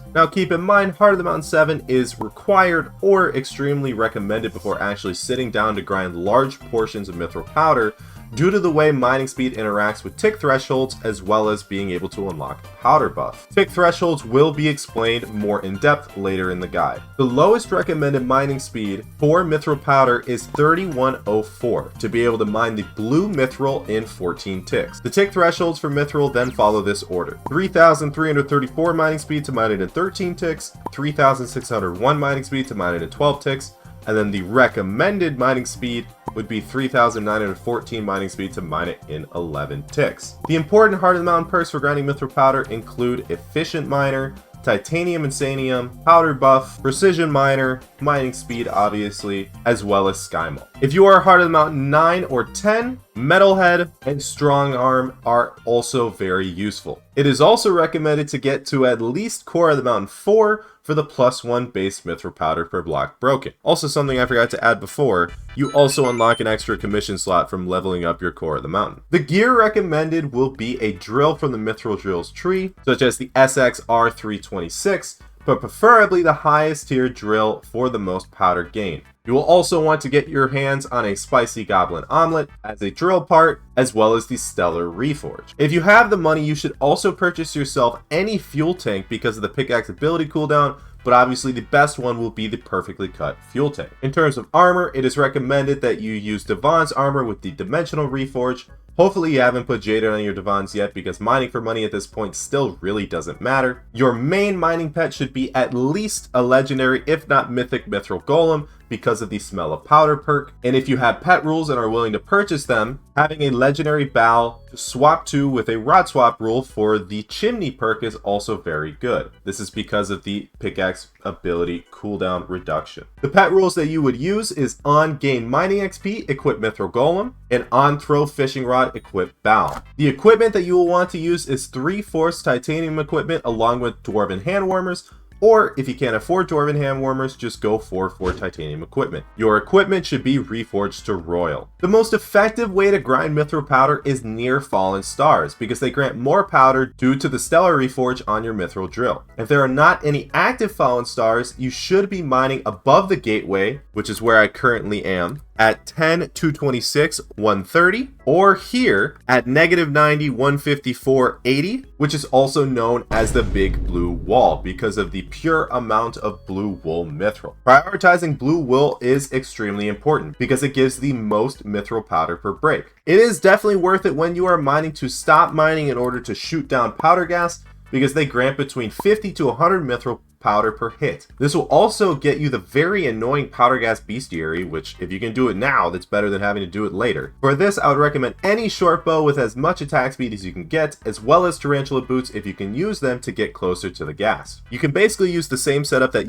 Now keep in mind, Heart of the Mountain 7 is required or extremely recommended before actually sitting down to grind large portions of mithril powder, due to the way mining speed interacts with tick thresholds, as well as being able to unlock powder buff. Tick thresholds will be explained more in depth later in the guide. The lowest recommended mining speed for mithril powder is 3104 to be able to mine the blue mithril in 14 ticks. The tick thresholds for mithril then follow this order: 3334 mining speed to mine it in 13 ticks, 3601 mining speed to mine it in 12 ticks, and then the recommended mining speed would be 3,914 mining speed to mine it in 11 ticks. The important Heart of the Mountain perks for grinding mithril powder include Efficient Miner, Titanium Insanium, Powder Buff, Precision Miner, Mining Speed obviously, as well as Sky Mole. If you are Heart of the Mountain 9 or 10, Metalhead and Strong Arm are also very useful. It is also recommended to get to at least Core of the Mountain 4 for the +1 base mithril powder per block broken. Also, something I forgot to add before, you also unlock an extra commission slot from leveling up your Core of the Mountain. The gear recommended will be a drill from the Mithril Drills tree, such as the SXR326, but preferably the highest tier drill for the most powder gain. You will also want to get your hands on a Spicy Goblin Omelet as a drill part, as well as the Stellar Reforge. If you have the money, you should also purchase yourself any fuel tank because of the pickaxe ability cooldown, but obviously the best one will be the perfectly cut fuel tank. In terms of armor, it is recommended that you use Divan's armor with the Dimensional Reforge. Hopefully you haven't put Jaded on your Divans yet, because mining for money at this point still really doesn't matter. Your main mining pet should be at least a legendary, if not mythic, Mithril Golem, because of the Smell of Powder perk. And if you have pet rules and are willing to purchase them, having a legendary bow to swap to with a rod swap rule for the Chimney perk is also very good. This is because of the pickaxe ability cooldown reduction. The pet rules that you would use is on gain mining XP, equip Mithril Golem, and on throw fishing rod, equip bow. The equipment that you will want to use is 3/4 titanium equipment along with Dwarven hand warmers, or if you can't afford Dwarven hand warmers, just go for titanium equipment. Your equipment should be reforged to royal. The most effective way to grind mithril powder is near fallen stars, because they grant more powder due to the stellar reforge on your mithril drill. If there are not any active fallen stars, you should be mining above the gateway, which is where I currently am, at 10, 226, 130, or here at -90, 154, 80, which is also known as the Big Blue Wall because of the pure amount of blue wool mithril. Prioritizing blue wool is extremely important because it gives the most mithril powder per break. It is definitely worth it when you are mining to stop mining in order to shoot down powder gas, because they grant between 50 to 100 mithril powder per hit. This will also get you the very annoying powder gas bestiary, which if you can do it now, that's better than having to do it later. For this, I would recommend any short bow with as much attack speed as you can get, as well as tarantula boots if you can use them to get closer to the gas. You can basically use the same setup that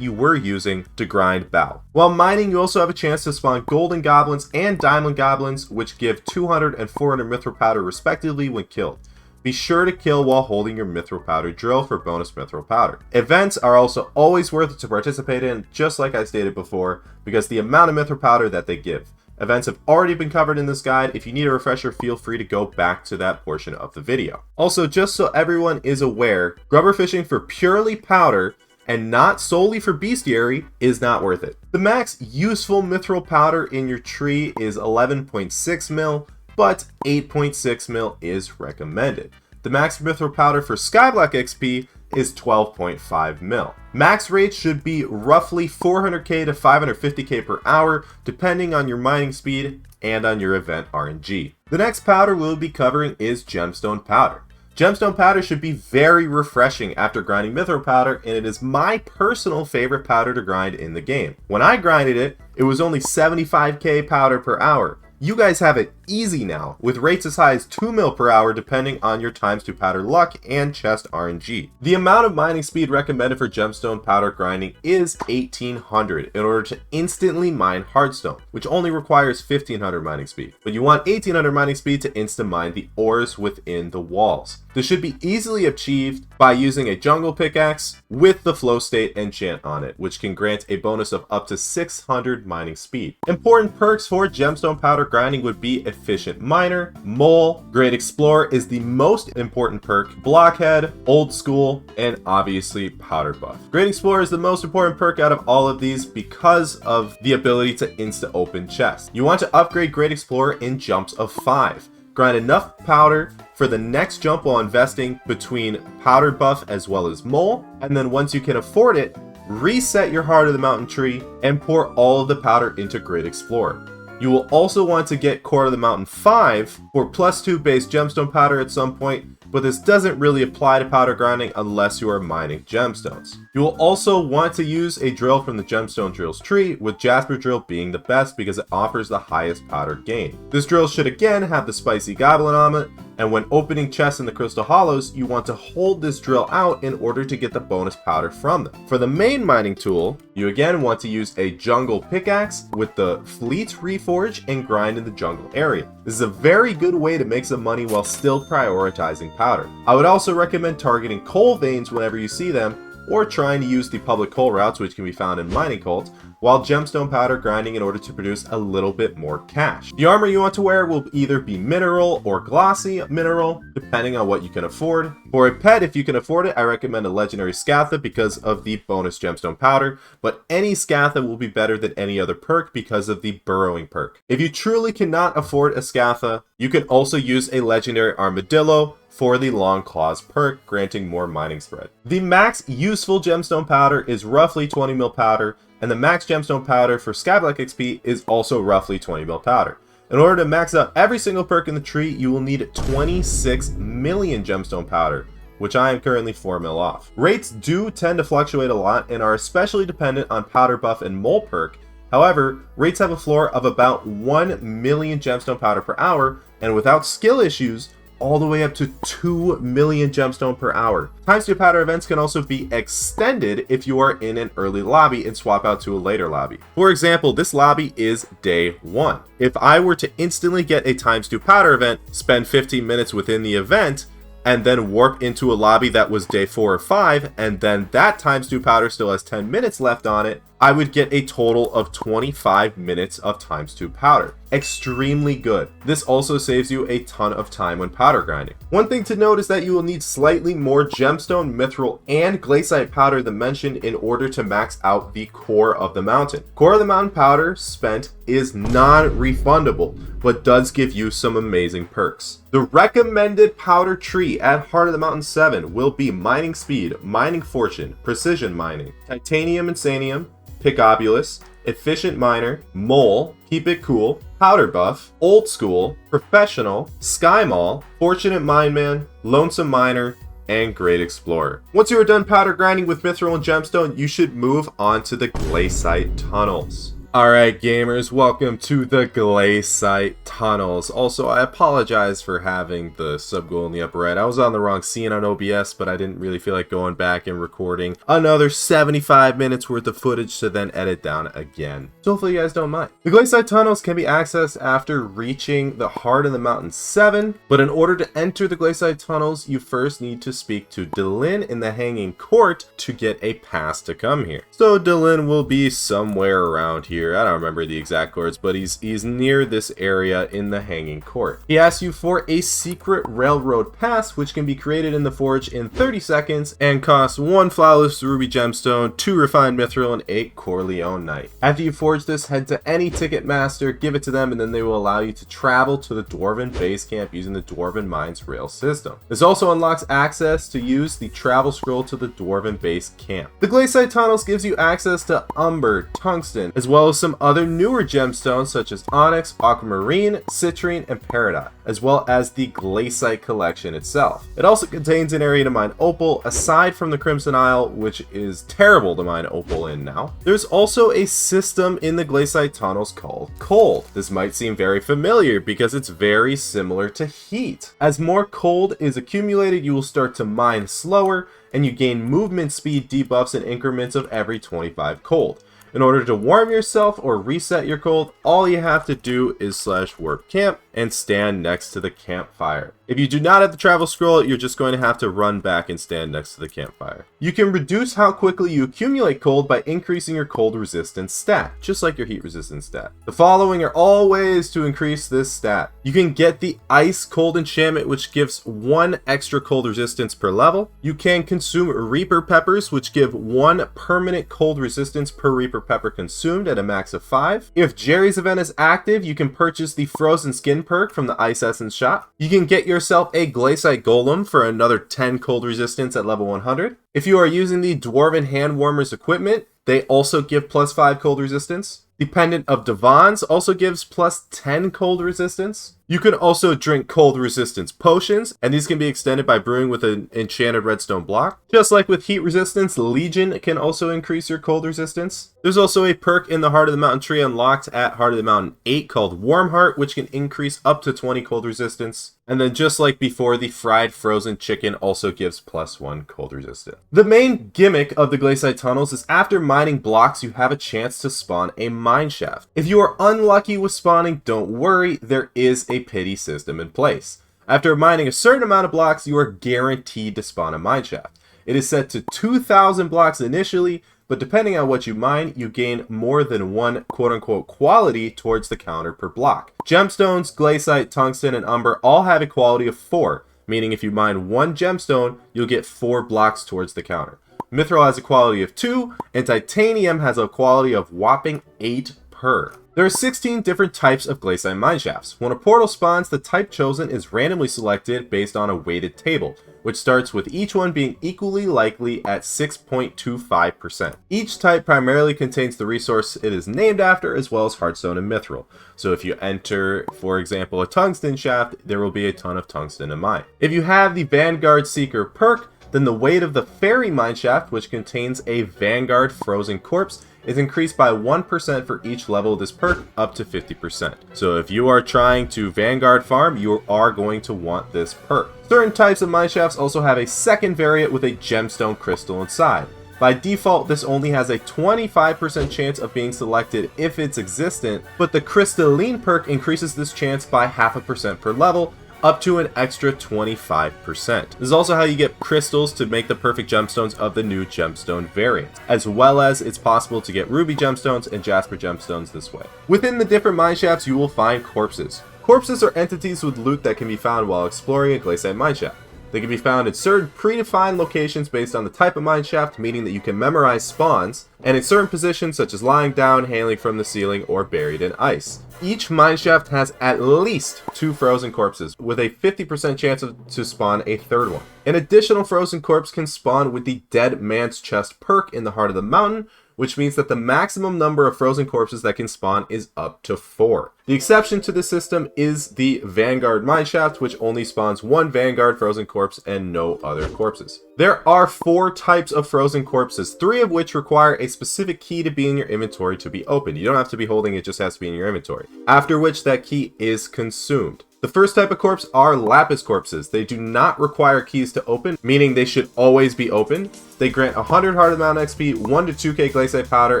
you were using to grind bow. While mining, you also have a chance to spawn golden goblins and diamond goblins, which give 200 and 400 mithril powder respectively when killed. Be sure to kill while holding your mithril powder drill for bonus mithril powder. Events are also always worth it to participate in, just like I stated before, because the amount of mithril powder that they give. Events have already been covered in this guide. If you need a refresher, feel free to go back to that portion of the video. Also, just so everyone is aware, grubber fishing for purely powder and not solely for bestiary is not worth it. The max useful mithril powder in your tree is 11.6 mil, but 8.6 mil is recommended. The max mithril powder for Skyblock XP is 12.5 mil. Max rates should be roughly 400k to 550k per hour, depending on your mining speed and on your event RNG. The next powder we'll be covering is Gemstone Powder. Gemstone Powder should be very refreshing after grinding mithril powder, and it is my personal favorite powder to grind in the game. When I grinded it, it was only 75k powder per hour. You guys have it easy now, with rates as high as 2 mil per hour depending on your ×2 powder luck and chest RNG. The amount of mining speed recommended for gemstone powder grinding is 1800 in order to instantly mine hardstone, which only requires 1500 mining speed. But you want 1800 mining speed to insta mine the ores within the walls. This should be easily achieved by using a jungle pickaxe with the flow state enchant on it, which can grant a bonus of up to 600 mining speed. Important perks for gemstone powder grinding would be Efficient Miner, Mole, Great Explorer is the most important perk, Blockhead, Old School, and obviously Powder Buff. Great Explorer is the most important perk out of all of these because of the ability to insta open chests. You want to upgrade Great Explorer in jumps of 5. Grind enough powder for the next jump while investing between Powder Buff as well as Mole, and then once you can afford it, reset your Heart of the Mountain tree and pour all of the powder into Great Explorer. You will also want to get Core of the Mountain 5 for +2 base gemstone powder at some point, but this doesn't really apply to powder grinding unless you are mining gemstones. You will also want to use a drill from the Gemstone Drills tree, with Jasper Drill being the best because it offers the highest powder gain. This drill should again have the Spicy Goblin on it, and when opening chests in the Crystal Hollows, you want to hold this drill out in order to get the bonus powder from them. For the main mining tool, you again want to use a jungle pickaxe with the Fleet Reforge and grind in the jungle area. This is a very good way to make some money while still prioritizing powder. I would also recommend targeting coal veins whenever you see them, or trying to use the public coal routes, which can be found in mining cults, while gemstone powder grinding in order to produce a little bit more cash. The armor you want to wear will either be mineral or glossy mineral, depending on what you can afford. For a pet, if you can afford it, I recommend a legendary Scatha because of the bonus gemstone powder, but any Scatha will be better than any other perk because of the burrowing perk. If you truly cannot afford a Scatha, you can also use a legendary armadillo for the long claws perk, granting more mining spread. The max useful gemstone powder is roughly 20 mil powder, and the max gemstone powder for Skyblock XP is also roughly 20 mil powder. In order to max out every single perk in the tree, you will need 26 million gemstone powder, which I am currently 4 mil off. Rates do tend to fluctuate a lot and are especially dependent on powder buff and mole perk. However, rates have a floor of about 1 million gemstone powder per hour, and without skill issues, all the way up to 2 million gemstone per hour. ×2 powder events can also be extended if you are in an early lobby and swap out to a later lobby. For example, this lobby is day 1. If I were to instantly get a ×2 powder event, spend 15 minutes within the event, and then warp into a lobby that was day 4 or 5, and then that ×2 powder still has 10 minutes left on it, I would get a total of 25 minutes of ×2 powder. Extremely good. This also saves you a ton of time when powder grinding. One thing to note is that you will need slightly more gemstone, mithril, and glacite powder than mentioned in order to max out the Core of the Mountain. Core of the Mountain powder spent is non-refundable, but does give you some amazing perks. The recommended powder tree at Heart of the Mountain 7 will be Mining Speed, Mining Fortune, Precision Mining, Titanium Insanium, Picobulus, Efficient Miner, Mole, Keep It Cool, Powder Buff, Old School, Professional, Sky Mall, Fortunate Mineman, Lonesome Miner, and Great Explorer. Once you are done powder grinding with mithril and gemstone, you should move on to the Glacite Tunnels. Alright gamers, welcome to the Glacite Tunnels. Also, I apologize for having the sub goal in the upper right. I was on the wrong scene on OBS, but I didn't really feel like going back and recording another 75 minutes worth of footage to then edit down again. So hopefully you guys don't mind. The Glacite Tunnels can be accessed after reaching the heart of the mountain 7, but in order to enter the Glacite Tunnels, you first need to speak to Dylan in the Hanging Court to get a pass to come here. So Dylan will be somewhere around here. I don't remember the exact words, but he's near this area in the Hanging Court. He asks you for a secret railroad pass, which can be created in the forge in 30 seconds and costs 1 flawless ruby gemstone, 2 refined mithril, and 8 corleonite. After you forge this, head to any ticket master, give it to them, and then they will allow you to travel to the Dwarven base camp using the Dwarven Mines rail system. This also unlocks access to use the travel scroll to the Dwarven base camp. The Glacite Tunnels gives you access to umber, tungsten, as well as some other newer gemstones such as onyx, aquamarine, citrine, and peridot, as well as the Glacite collection itself. It also contains an area to mine opal, aside from the Crimson Isle, which is terrible to mine opal in now. There's also a system in the Glacite Tunnels called cold. This might seem very familiar because it's very similar to heat. As more cold is accumulated, you will start to mine slower, and you gain movement speed debuffs in increments of every 25 cold. In order to warm yourself or reset your cold, all you have to do is /warp camp and stand next to the campfire. If you do not have the travel scroll, you're just going to have to run back and stand next to the campfire. You can reduce how quickly you accumulate cold by increasing your cold resistance stat, just like your heat resistance stat. The following are all ways to increase this stat. You can get the ice cold enchantment, which gives 1 extra cold resistance per level. You can consume reaper peppers, which give 1 permanent cold resistance per reaper pepper consumed at a max of 5. If Jerry's event is active, you can purchase the frozen skin perk from the ice essence shop. You can get yourself a Glacite golem for another 10 cold resistance at level 100. If you are using the Dwarven hand warmers equipment, they also give +5 cold resistance. The Pendant of Divans also gives +10 cold resistance. You can also drink cold resistance potions, and these can be extended by brewing with an enchanted redstone block. Just like with heat resistance, Legion can also increase your cold resistance. There's also a perk in the Heart of the Mountain tree unlocked at Heart of the Mountain 8 called Warm Heart, which can increase up to 20 cold resistance. And then just like before, the fried frozen chicken also gives +1 cold resistance. The main gimmick of the Glacite Tunnels is after mining blocks, you have a chance to spawn a mineshaft. If you are unlucky with spawning, don't worry, there is a pity system in place. After mining a certain amount of blocks, you are guaranteed to spawn a mineshaft. It is set to 2,000 blocks initially, but depending on what you mine, you gain more than 1 quote-unquote quality towards the counter per block. Gemstones, Glacite, tungsten, and umber all have a quality of 4, meaning if you mine 1 gemstone, you'll get 4 blocks towards the counter. Mithril has a quality of 2, and titanium has a quality of whopping 8 per. There are 16 different types of Glacite mineshafts. When a portal spawns, the type chosen is randomly selected based on a weighted table, which starts with each one being equally likely at 6.25%. Each type primarily contains the resource it is named after, as well as hardstone and mithril. So if you enter, for example, a tungsten shaft, there will be a ton of tungsten to mine. If you have the Vanguard Seeker perk, then the weight of the Fairy Mineshaft, which contains a Vanguard Frozen Corpse, is increased by 1% for each level of this perk, up to 50%. So if you are trying to Vanguard farm, you are going to want this perk. Certain types of mineshafts also have a second variant with a gemstone crystal inside. By default, this only has a 25% chance of being selected if it's existent, but the crystalline perk increases this chance by 0.5% per level, up to an extra 25%. This is also how you get crystals to make the perfect gemstones of the new gemstone variant, as well as it's possible to get ruby gemstones and jasper gemstones this way. Within the different mineshafts, you will find corpses. Corpses are entities with loot that can be found while exploring a Glacite mineshaft. They can be found in certain predefined locations based on the type of mineshaft, meaning that you can memorize spawns, and in certain positions such as lying down, hanging from the ceiling, or buried in ice. Each mineshaft has at least 2 frozen corpses, with a 50% chance to spawn a third one. An additional frozen corpse can spawn with the Dead Man's Chest perk in the Heart of the Mountain, which means that the maximum number of frozen corpses that can spawn is up to 4. The exception to the system is the Vanguard Mineshaft, which only spawns 1 Vanguard frozen corpse and no other corpses. There are 4 types of frozen corpses, 3 of which require a specific key to be in your inventory to be opened. You don't have to be holding it, it just has to be in your inventory. After which that key is consumed. The first type of corpse are lapis corpses. They do not require keys to open, meaning they should always be open. They grant 100 heart amount XP, 1 to 2k Glacite Powder,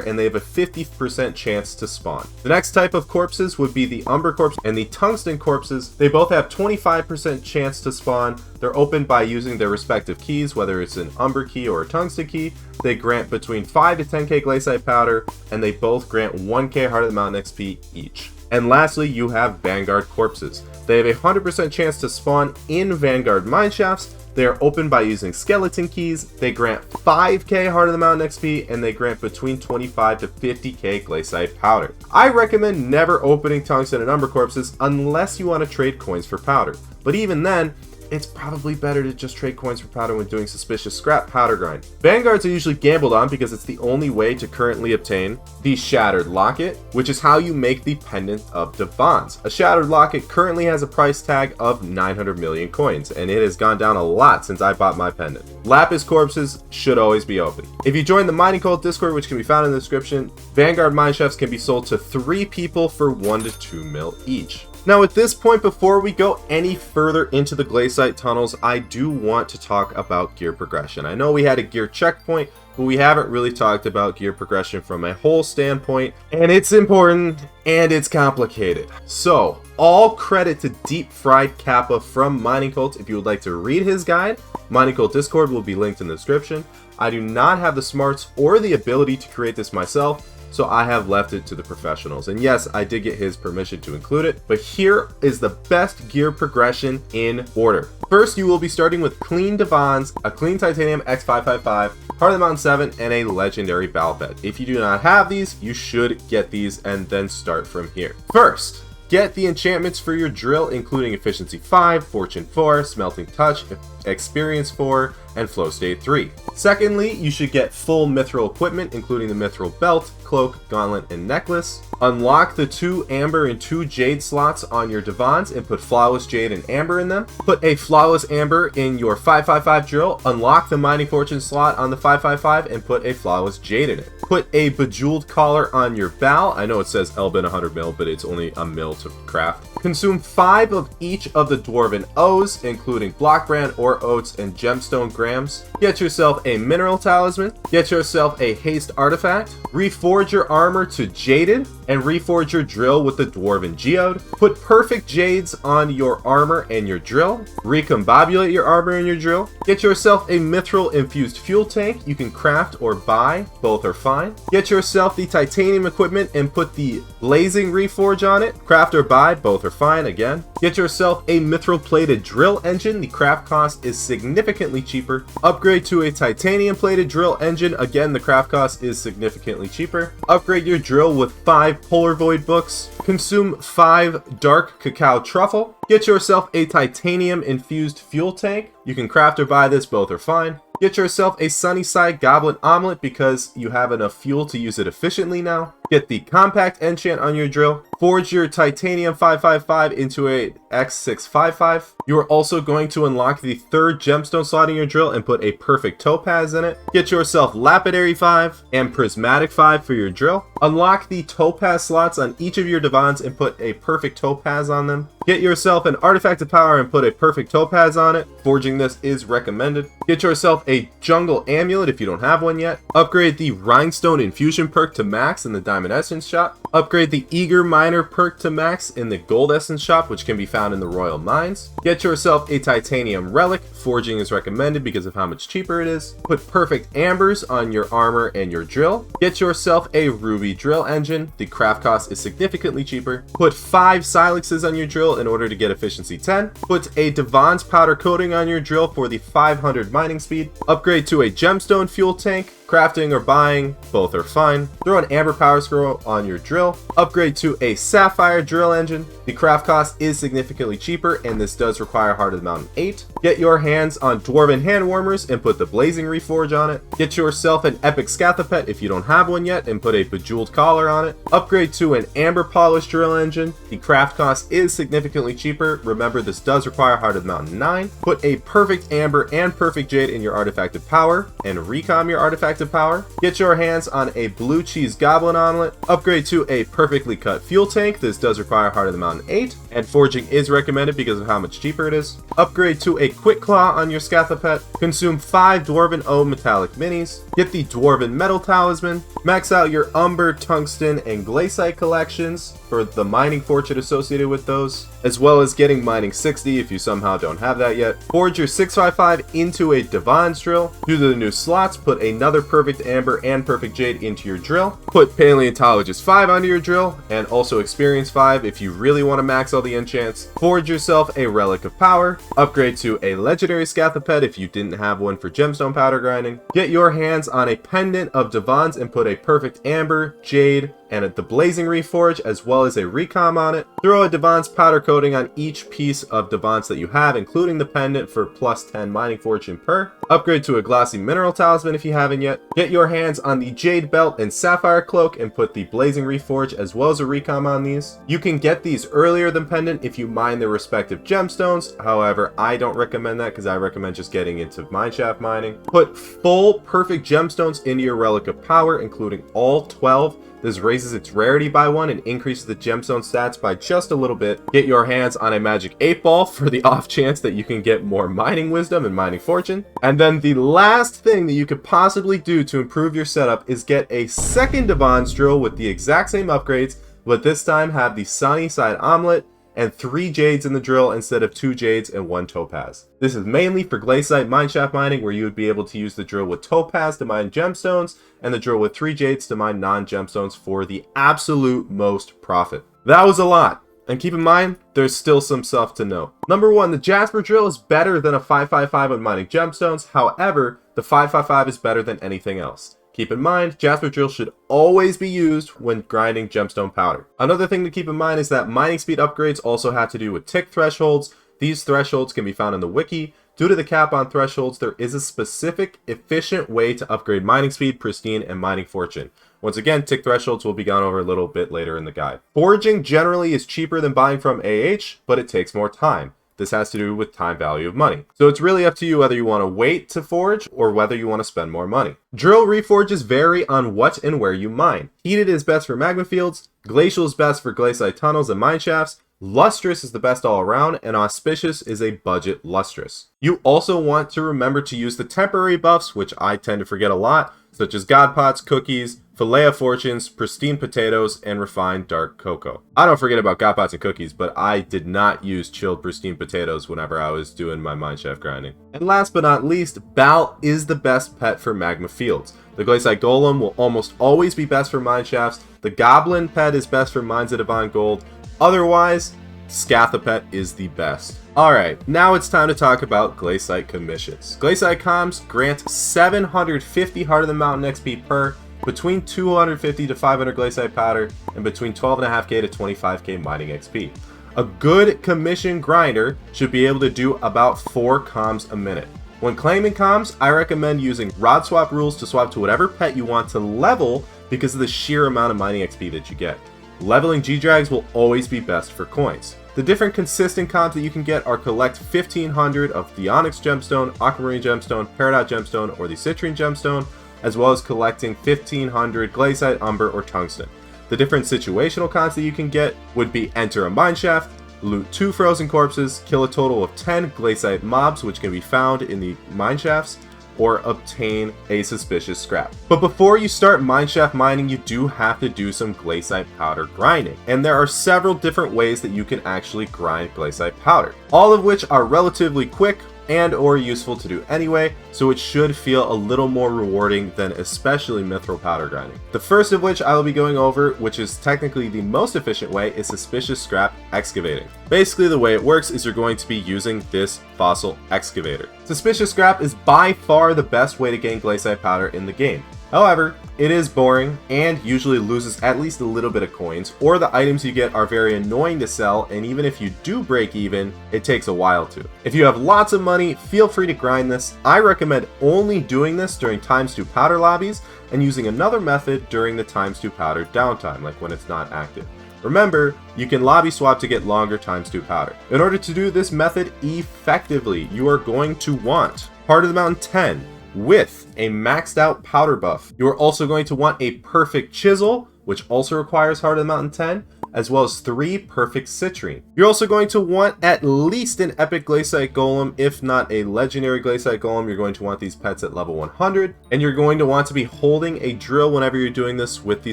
and they have a 50% chance to spawn. The next type of corpses would be the Umber corpse and the Tungsten corpses. They both have 25% chance to spawn. They're opened by using their respective keys, whether it's an Umber key or a Tungsten key. They grant between 5 to 10k Glacite Powder, and they both grant 1k heart amount XP each. And lastly, you have Vanguard corpses. They have a 100% chance to spawn in Vanguard Mineshafts. They are opened by using skeleton keys. They grant 5k Heart of the Mountain XP, and they grant between 25 to 50k Glacite Powder. I recommend never opening Tungsten and Umber corpses unless you want to trade coins for powder. But even then, it's probably better to just trade coins for powder when doing suspicious scrap powder grind. Vanguards are usually gambled on because it's the only way to currently obtain the Shattered Locket, which is how you make the Pendant of Divans. A Shattered Locket currently has a price tag of 900 million coins, and it has gone down a lot since I bought my pendant. Lapis corpses should always be open. If you join the Mining Cult Discord, which can be found in the description, Vanguard Mineshafts can be sold to 3 people for 1 to 2 mil each. Now at this point, before we go any further into the Glacite Tunnels, I do want to talk about gear progression. I know we had a gear checkpoint, but we haven't really talked about gear progression from a whole standpoint, and it's important and it's complicated. So, all credit to Deep Fried Kappa from Mining Cult. If you would like to read his guide, Mining Cult Discord will be linked in the description. I do not have the smarts or the ability to create this myself, so I have left it to the professionals. And yes, I did get his permission to include it, but here is the best gear progression in order. First, you will be starting with clean Divans, a clean Titanium X555, Heart of the Mountain 7, and a legendary Battle Bed. If you do not have these, you should get these and then start from here. First, get the enchantments for your drill, including Efficiency 5, Fortune 4, Smelting Touch, Experience 4, and Flow State 3. Secondly, you should get full mithril equipment, including the mithril belt, cloak, gauntlet, and necklace. Unlock the 2 amber and 2 jade slots on your divans and put flawless jade and amber in them. Put a flawless amber in your 555 drill. Unlock the mining fortune slot on the 555 and put a flawless jade in it. Put a bejeweled collar on your bow. I know it says Elbin 100 mil, but it's only a mil to craft. Consume 5 of each of the Dwarven O's, including Blockbrand, Ore Oats, and Gemstone Grams. Get yourself a Mineral Talisman. Get yourself a Haste Artifact. Reforge your armor to Jaded, and reforge your drill with the Dwarven Geode. Put perfect jades on your armor and your drill. Recombobulate your armor and your drill. Get yourself a mithril infused fuel tank. You can craft or buy, both are fine. Get yourself the titanium equipment and put the blazing reforge on it. Craft or buy, both are fine again. Get yourself a mithril plated drill engine. The craft cost is significantly cheaper. Upgrade to a titanium plated drill engine. Again, the craft cost is significantly cheaper. Upgrade your drill with 5 Polar Void books. Consume 5 dark cacao truffle. Get yourself a titanium infused fuel tank. You can craft or buy this, both are fine. Get yourself a Sunnyside Goblin Omelet because you have enough fuel to use it efficiently now. Get the compact enchant on your drill. Forge your titanium 555 into a X655. You are also going to unlock the 3rd gemstone slot in your drill and put a perfect topaz in it. Get yourself lapidary 5 and prismatic 5 for your drill. Unlock the topaz slots on each of your divans and put a perfect topaz on them. Get yourself an artifact of power and put a perfect topaz on it. Forging this is recommended. Get yourself a jungle amulet if you don't have one yet. Upgrade the rhinestone infusion perk to max in the diamond essence shop. Upgrade the eager miner perk to max in the gold essence shop, which can be found in the royal mines. Get yourself a titanium relic. Forging is recommended because of how much cheaper it is. Put perfect ambers on your armor and your drill. Get yourself a ruby drill engine. The craft cost is significantly cheaper. Put 5 silexes on your drill in order to get efficiency 10. Put a Divan's powder coating on your drill for the 500 mining speed. Upgrade to a gemstone fuel tank. Crafting or buying, both are fine. Throw an amber power scroll on your drill. Upgrade to a sapphire drill engine. The craft cost is significantly cheaper, and this does require Heart of the Mountain 8. Get your hands on Dwarven hand warmers and put the blazing reforge on it. Get yourself an epic Scatha pet if you don't have one yet, and put a bejeweled collar on it. Upgrade to an amber polished drill engine. The craft cost is significantly cheaper. Remember, this does require Heart of the Mountain 9. Put a perfect amber and perfect jade in your artifacted power, and recom your artifacted power. Get your hands on a blue cheese goblin omelet. Upgrade to a perfectly cut fuel tank. This does require Heart of the Mountain 8, and forging is recommended because of how much cheaper it is. Upgrade to a quick claw on your Scatha pet. Consume 5 Dwarven O metallic minis. Get the Dwarven metal talisman. Max out your umber, tungsten, and glacite collections for the mining fortune associated with those, as well as getting mining 60 if you somehow don't have that yet. Forge your 655 into a Divan's drill. Due to the new slots, put another perfect amber and perfect jade into your drill. Put Paleontologist 5 onto your drill, and also Experience 5 if you really want to max all the enchants. Forge yourself a Relic of Power. Upgrade to a legendary Scatha pet if you didn't have one for Gemstone Powder grinding. Get your hands on a pendant of Divan's and put a perfect amber, jade, and the blazing reforge as well as a recom on it. Throw a Divan's powder coating on each piece of Divan's that you have, including the pendant for plus 10 mining fortune per. Upgrade to a glossy mineral talisman if you haven't yet. Get your hands on the jade belt and sapphire cloak and put the blazing reforge as well as a recom on these. You can get these earlier than pendant if you mine their respective gemstones. However, I don't recommend that because I recommend just getting into Mineshaft Mining. Put full perfect gemstones into your Relic of Power, including all 12. This raises its rarity by 1 and increases the gemstone stats by just a little bit. Get your hands on a magic 8-ball for the off chance that you can get more mining wisdom and mining fortune. And then the last thing that you could possibly do to improve your setup is get a second Divan's drill with the exact same upgrades, but this time have the sunny side omelet and 3 jades in the drill instead of 2 jades and 1 topaz. This is mainly for Glacite Mineshaft Mining, where you would be able to use the drill with topaz to mine gemstones and the drill with 3 jades to mine non-gemstones for the absolute most profit. That was a lot, and keep in mind, there's still some stuff to know. Number 1, the Jasper drill is better than a 555 when mining gemstones. However, the 555 is better than anything else. Keep in mind, Jasper drill should always be used when grinding Gemstone Powder. Another thing to keep in mind is that mining speed upgrades also have to do with tick thresholds. These thresholds can be found in the wiki. Due to the cap on thresholds, there is a specific, efficient way to upgrade mining speed, pristine, and mining fortune. Once again, tick thresholds will be gone over a little bit later in the guide. Foraging generally is cheaper than buying from AH, but it takes more time. This has to do with time value of money. So it's really up to you whether you want to wait to forge or whether you want to spend more money. Drill reforges vary on what and where you mine. Heated is best for magma fields, glacial is best for Glacite Tunnels and Mineshafts, lustrous is the best all around, and auspicious is a budget lustrous. You also want to remember to use the temporary buffs, which I tend to forget a lot, such as God Pots, cookies, Fillet of Fortunes, pristine potatoes, and refined dark cocoa. I don't forget about God Pots and cookies, but I did not use chilled pristine potatoes whenever I was doing my Mineshaft grinding. And last but not least, Bal is the best pet for magma fields. The Glacite Golem will almost always be best for Mineshafts. The Goblin pet is best for Mines of Divine Gold. Otherwise, Scatha pet is the best. Alright, now it's time to talk about Glacite Commissions. Glacite Comms grant 750 Heart of the Mountain XP per, between 250 to 500 Glacite Powder, and between 12.5k to 25k mining XP. A good commission grinder should be able to do about 4 comms a minute. When claiming comms, I recommend using rod swap rules to swap to whatever pet you want to level because of the sheer amount of mining XP that you get. Leveling G-Drags will always be best for coins. The different consistent comms that you can get are collect 1500 of the Onyx Gemstone, Aquamarine Gemstone, Peridot Gemstone, or the Citrine Gemstone, as well as collecting 1500 Glacite, Umber, or Tungsten. The different situational comms that you can get would be enter a Mineshaft, loot 2 frozen corpses, kill a total of 10 Glacite mobs which can be found in the Mineshafts, or obtain a suspicious scrap. But before you start Mineshaft mining, you do have to do some Glacite Powder grinding. And there are several different ways that you can actually grind Glacite Powder, all of which are relatively quick and or useful to do anyway, so it should feel a little more rewarding than especially mithril powder grinding. The first of which I will be going over, which is technically the most efficient way, is suspicious scrap excavating. Basically the way it works is you're going to be using this fossil excavator. Suspicious scrap is by far the best way to gain Glacite Powder in the game. However, it is boring and usually loses at least a little bit of coins, or the items you get are very annoying to sell, and even if you do break even, it takes a while to. If you have lots of money, feel free to grind this. I recommend only doing this during ×2 powder lobbies and using another method during the ×2 powder downtime, like when it's not active. Remember, you can lobby swap to get longer ×2 powder. In order to do this method effectively, you are going to want Heart of the Mountain 10 with a maxed out powder buff. You are also going to want a perfect chisel, which also requires Heart of the Mountain 10, as well as 3 perfect citrine. You're also going to want at least an epic Glacite Golem, if not a legendary Glacite Golem. You're going to want these pets at level 100, and you're going to want to be holding a drill whenever you're doing this with the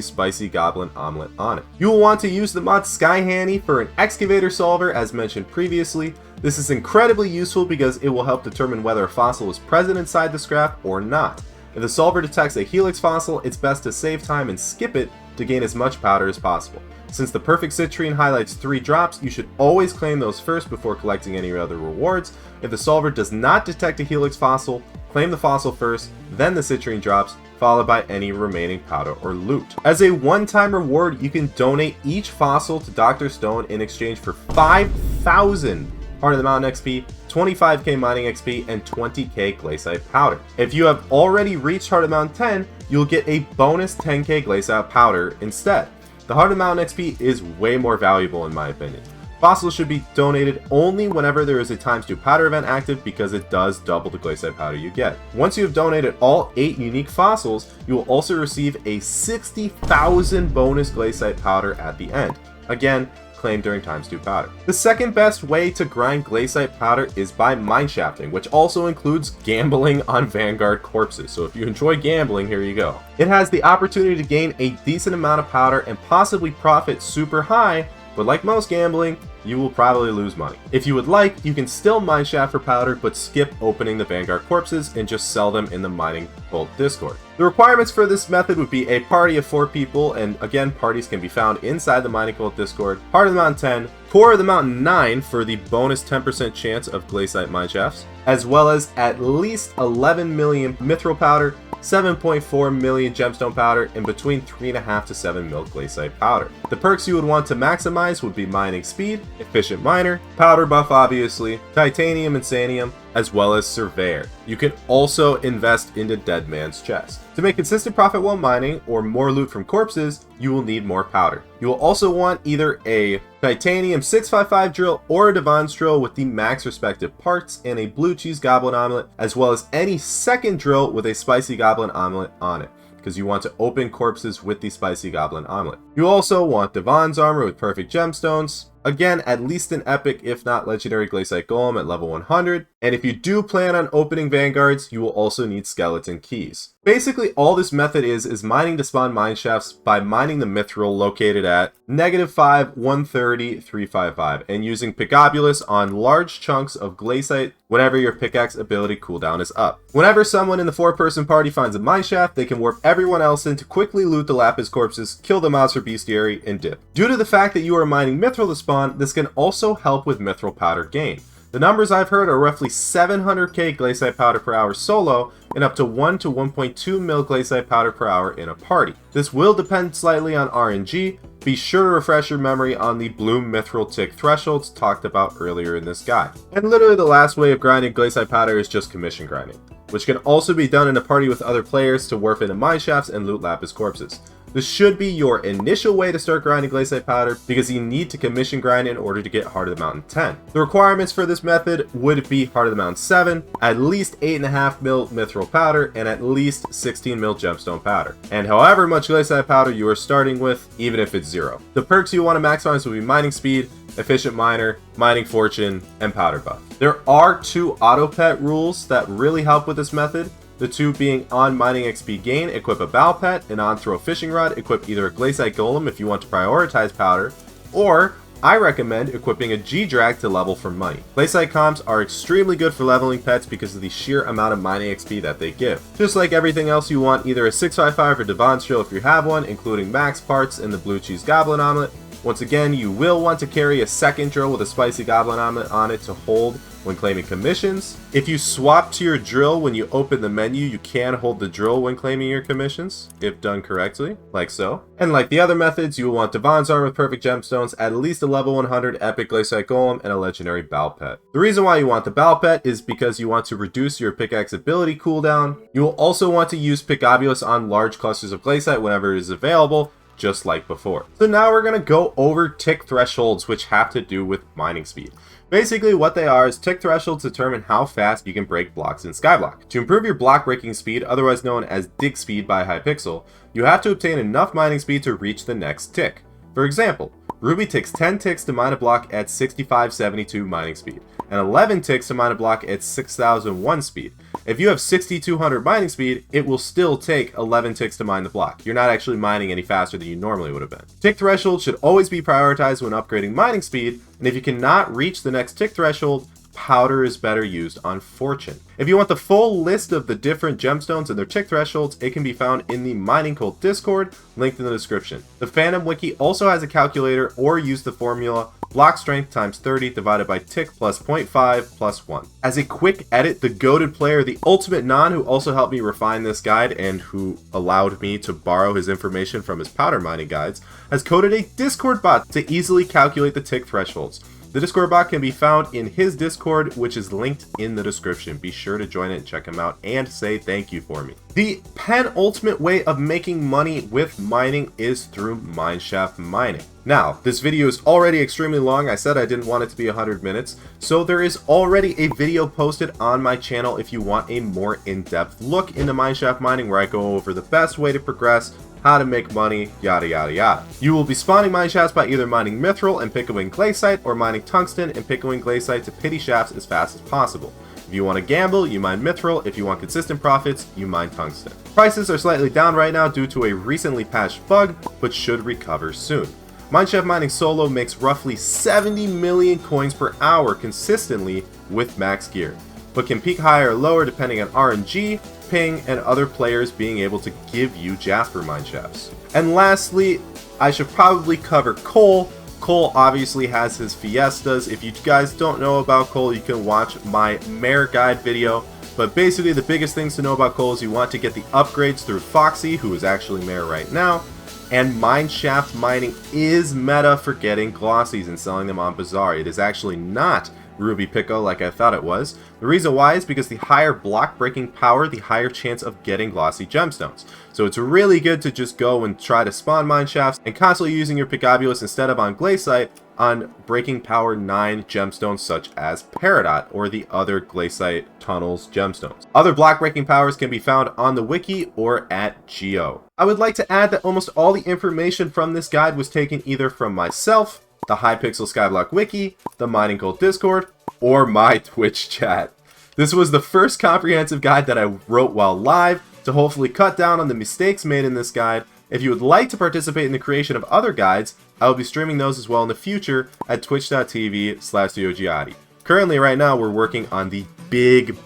spicy goblin omelet on it. You will want to use the mod Sky Handy for an excavator solver, as mentioned previously. This is incredibly useful because it will help determine whether a fossil is present inside the scrap or not. If the solver detects a helix fossil, it's best to save time and skip it to gain as much powder as possible. Since the perfect citrine highlights 3 drops, you should always claim those first before collecting any other rewards. If the solver does not detect a helix fossil, claim the fossil first, then the citrine drops, followed by any remaining powder or loot. As a one-time reward, you can donate each fossil to Dr. Stone in exchange for 5,000 Heart of the Mountain XP, 25k mining XP, and 20k Glacite Powder. If you have already reached Heart of the Mountain 10, you'll get a bonus 10k Glacite Powder instead. The Heart of the Mountain XP is way more valuable in my opinion. Fossils should be donated only whenever there is a ×2 powder event active because it does double the Glacite Powder you get. Once you have donated all 8 unique fossils, you will also receive a 60,000 bonus Glacite Powder at the end. Again, claimed during ×2 powder. The second best way to grind Glacite Powder is by mineshafting, which also includes gambling on Vanguard corpses. So if you enjoy gambling, here you go. It has the opportunity to gain a decent amount of powder and possibly profit super high, but like most gambling, you will probably lose money. If you would like, you can still mineshaft for powder, but skip opening the Vanguard corpses and just sell them in the Mining Bolt Discord. The requirements for this method would be a party of 4 people, and again, parties can be found inside the Mining Bolt Discord, Heart of the Mountain 10, Core of the Mountain 9 for the bonus 10% chance of Glacite Mineshafts, as well as at least 11 million mithril powder, 7.4 million gemstone powder, and between 3.5 to 7 mil Glacite powder. The perks you would want to maximize would be mining speed, efficient miner, powder buff obviously, titanium and sanium, as well as surveyor. You can also invest into Dead Man's Chest. To make consistent profit while mining, or more loot from corpses, you will need more powder. You will also want either a titanium 655 drill or a Divan's drill with the max respective parts, and a blue cheese goblin omelet, as well as any second drill with a spicy goblin omelet on it, because you want to open corpses with the spicy goblin omelet. You also want Divan's armor with perfect gemstones. Again, at least an epic, if not legendary Glacite Golem at level 100. And if you do plan on opening Vanguards, you will also need skeleton keys. Basically, all this method is mining to spawn mineshafts by mining the mithril located at -5, 130, 355, and using Picobulus on large chunks of Glacite whenever your pickaxe ability cooldown is up. Whenever someone in the 4-person party finds a mineshaft, they can warp everyone else in to quickly loot the lapis corpses, kill the mobs for bestiary, and dip. Due to the fact that you are mining mithril to spawn, this can also help with mithril powder gain. The numbers I've heard are roughly 700k Glacite Powder per hour solo, and up to 1 to 1.2 mil Glacite Powder per hour in a party. This will depend slightly on RNG. Be sure to refresh your memory on the blue mithril tick thresholds talked about earlier in this guide. And literally the last way of grinding Glacite Powder is just commission grinding, which can also be done in a party with other players to warp into mineshafts and loot lapis corpses. This should be your initial way to start grinding Glacite Powder because you need to commission grind in order to get Heart of the Mountain 10. The requirements for this method would be Heart of the Mountain 7, at least 8.5 mil mithril powder, and at least 16 mil gemstone powder. And however much Glacite Powder you are starting with, even if it's 0. The perks you want to maximize will be mining speed, efficient miner, mining fortune, and powder buff. There are 2 auto pet rules that really help with this method. The 2 being on mining XP gain, equip a bow pet, and on throw fishing rod, equip either a Glacite Golem if you want to prioritize powder, or I recommend equipping a G-Drag to level for money. Glacite comms are extremely good for leveling pets because of the sheer amount of mining XP that they give. Just like everything else, you want either a 655 or Divan's drill if you have one, including max parts and the blue cheese goblin omelet. Once again, you will want to carry a second drill with a spicy goblin omelet on it to hold when claiming commissions. If you swap to your drill when you open the menu, you can hold the drill when claiming your commissions, if done correctly, like so. And like the other methods, you will want Devon's Armor with perfect gemstones, at least a level 100 epic Glacite Golem, and a legendary Bow Pet. The reason why you want the Bow Pet is because you want to reduce your pickaxe ability cooldown. You will also want to use Picobulus on large clusters of Glacite whenever it is available, just like before. So now we're going to go over tick thresholds, which have to do with mining speed. Basically what they are is tick thresholds determine how fast you can break blocks in Skyblock. To improve your block breaking speed, otherwise known as dig speed by Hypixel, you have to obtain enough mining speed to reach the next tick. For example, Ruby takes 10 ticks to mine a block at 6572 mining speed, and 11 ticks to mine a block at 6001 speed. If you have 6200 mining speed, it will still take 11 ticks to mine the block. You're not actually mining any faster than you normally would have been. Tick threshold should always be prioritized when upgrading mining speed, and if you cannot reach the next tick threshold, powder is better used on fortune. If you want the full list of the different gemstones and their tick thresholds, it can be found in the Mining Cult Discord, linked in the description. The Phantom Wiki also has a calculator, or use the formula block strength times 30 divided by tick plus 0.5 plus 1. As a quick edit, the goated player, the Ultimate Non, who also helped me refine this guide and who allowed me to borrow his information from his powder mining guides, has coded a Discord bot to easily calculate the tick thresholds. The Discord bot can be found in his Discord, which is linked in the description. Be sure to join it and check him out and say thank you for me. The penultimate way of making money with mining is through Mineshaft Mining. Now, this video is already extremely long. I said I didn't want it to be 100 minutes, so there is already a video posted on my channel if you want a more in-depth look into Mineshaft Mining, where I go over the best way to progress, how to make money, yada yada yada. You will be spawning mineshafts by either mining mithril and pickling glacite, or mining tungsten and pickling glacite to pity shafts as fast as possible. If you want to gamble, you mine mithril. If you want consistent profits, you mine tungsten. Prices are slightly down right now due to a recently patched bug, but should recover soon. Mineshaft Mining Solo makes roughly 70 million coins per hour consistently with max gear, but can peak higher or lower depending on RNG, ping, and other players being able to give you Jasper mineshafts. And lastly, I should probably cover coal. Cole obviously has his fiestas. If you guys don't know about Cole, you can watch my mare guide video. But basically the biggest things to know about Cole is you want to get the upgrades through Foxy, who is actually mare right now. And Mineshaft Mining is meta for getting glossies and selling them on Bazaar. It is actually not Ruby Pico like I thought it was. The reason why is because the higher block breaking power, the higher chance of getting glossy gemstones. So it's really good to just go and try to spawn mineshafts and constantly using your Picobulus instead of on Glacite on breaking power 9 gemstones such as Peridot or the other Glacite Tunnels gemstones. Other block breaking powers can be found on the wiki or at Geo. I would like to add that almost all the information from this guide was taken either from myself, the Hypixel Skyblock wiki, the Mining Cult Discord, or my Twitch chat. This was the first comprehensive guide that I wrote while live to hopefully cut down on the mistakes made in this guide. If you would like to participate in the creation of other guides, I will be streaming those as well in the future at twitch.tv/Yadi. Currently, right now, we're working on the big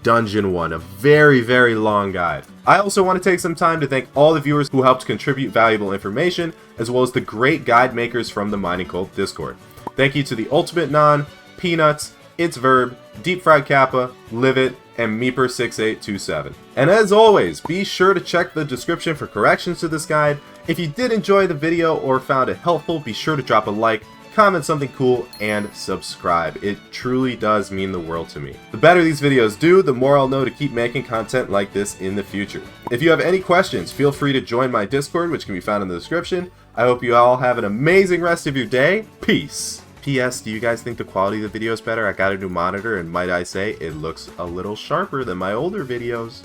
dungeon one, a very long guide. I also want to take some time to thank all the viewers who helped contribute valuable information, as well as the great guide makers from the Mining Cult Discord. Thank you to the Ultimate Non, Peanuts, It's Verb, Deep Fried Kappa, Livet, and Meeper6827. And as always, be sure to check the description for corrections to this guide. If you did enjoy the video or found it helpful, be sure to drop a like, comment something cool, and subscribe. It truly does mean the world to me. The better these videos do, the more I'll know to keep making content like this in the future. If you have any questions, feel free to join my Discord, which can be found in the description. I hope you all have an amazing rest of your day. Peace! P.S. Do you guys think the quality of the video is better? I got a new monitor, and might I say, it looks a little sharper than my older videos.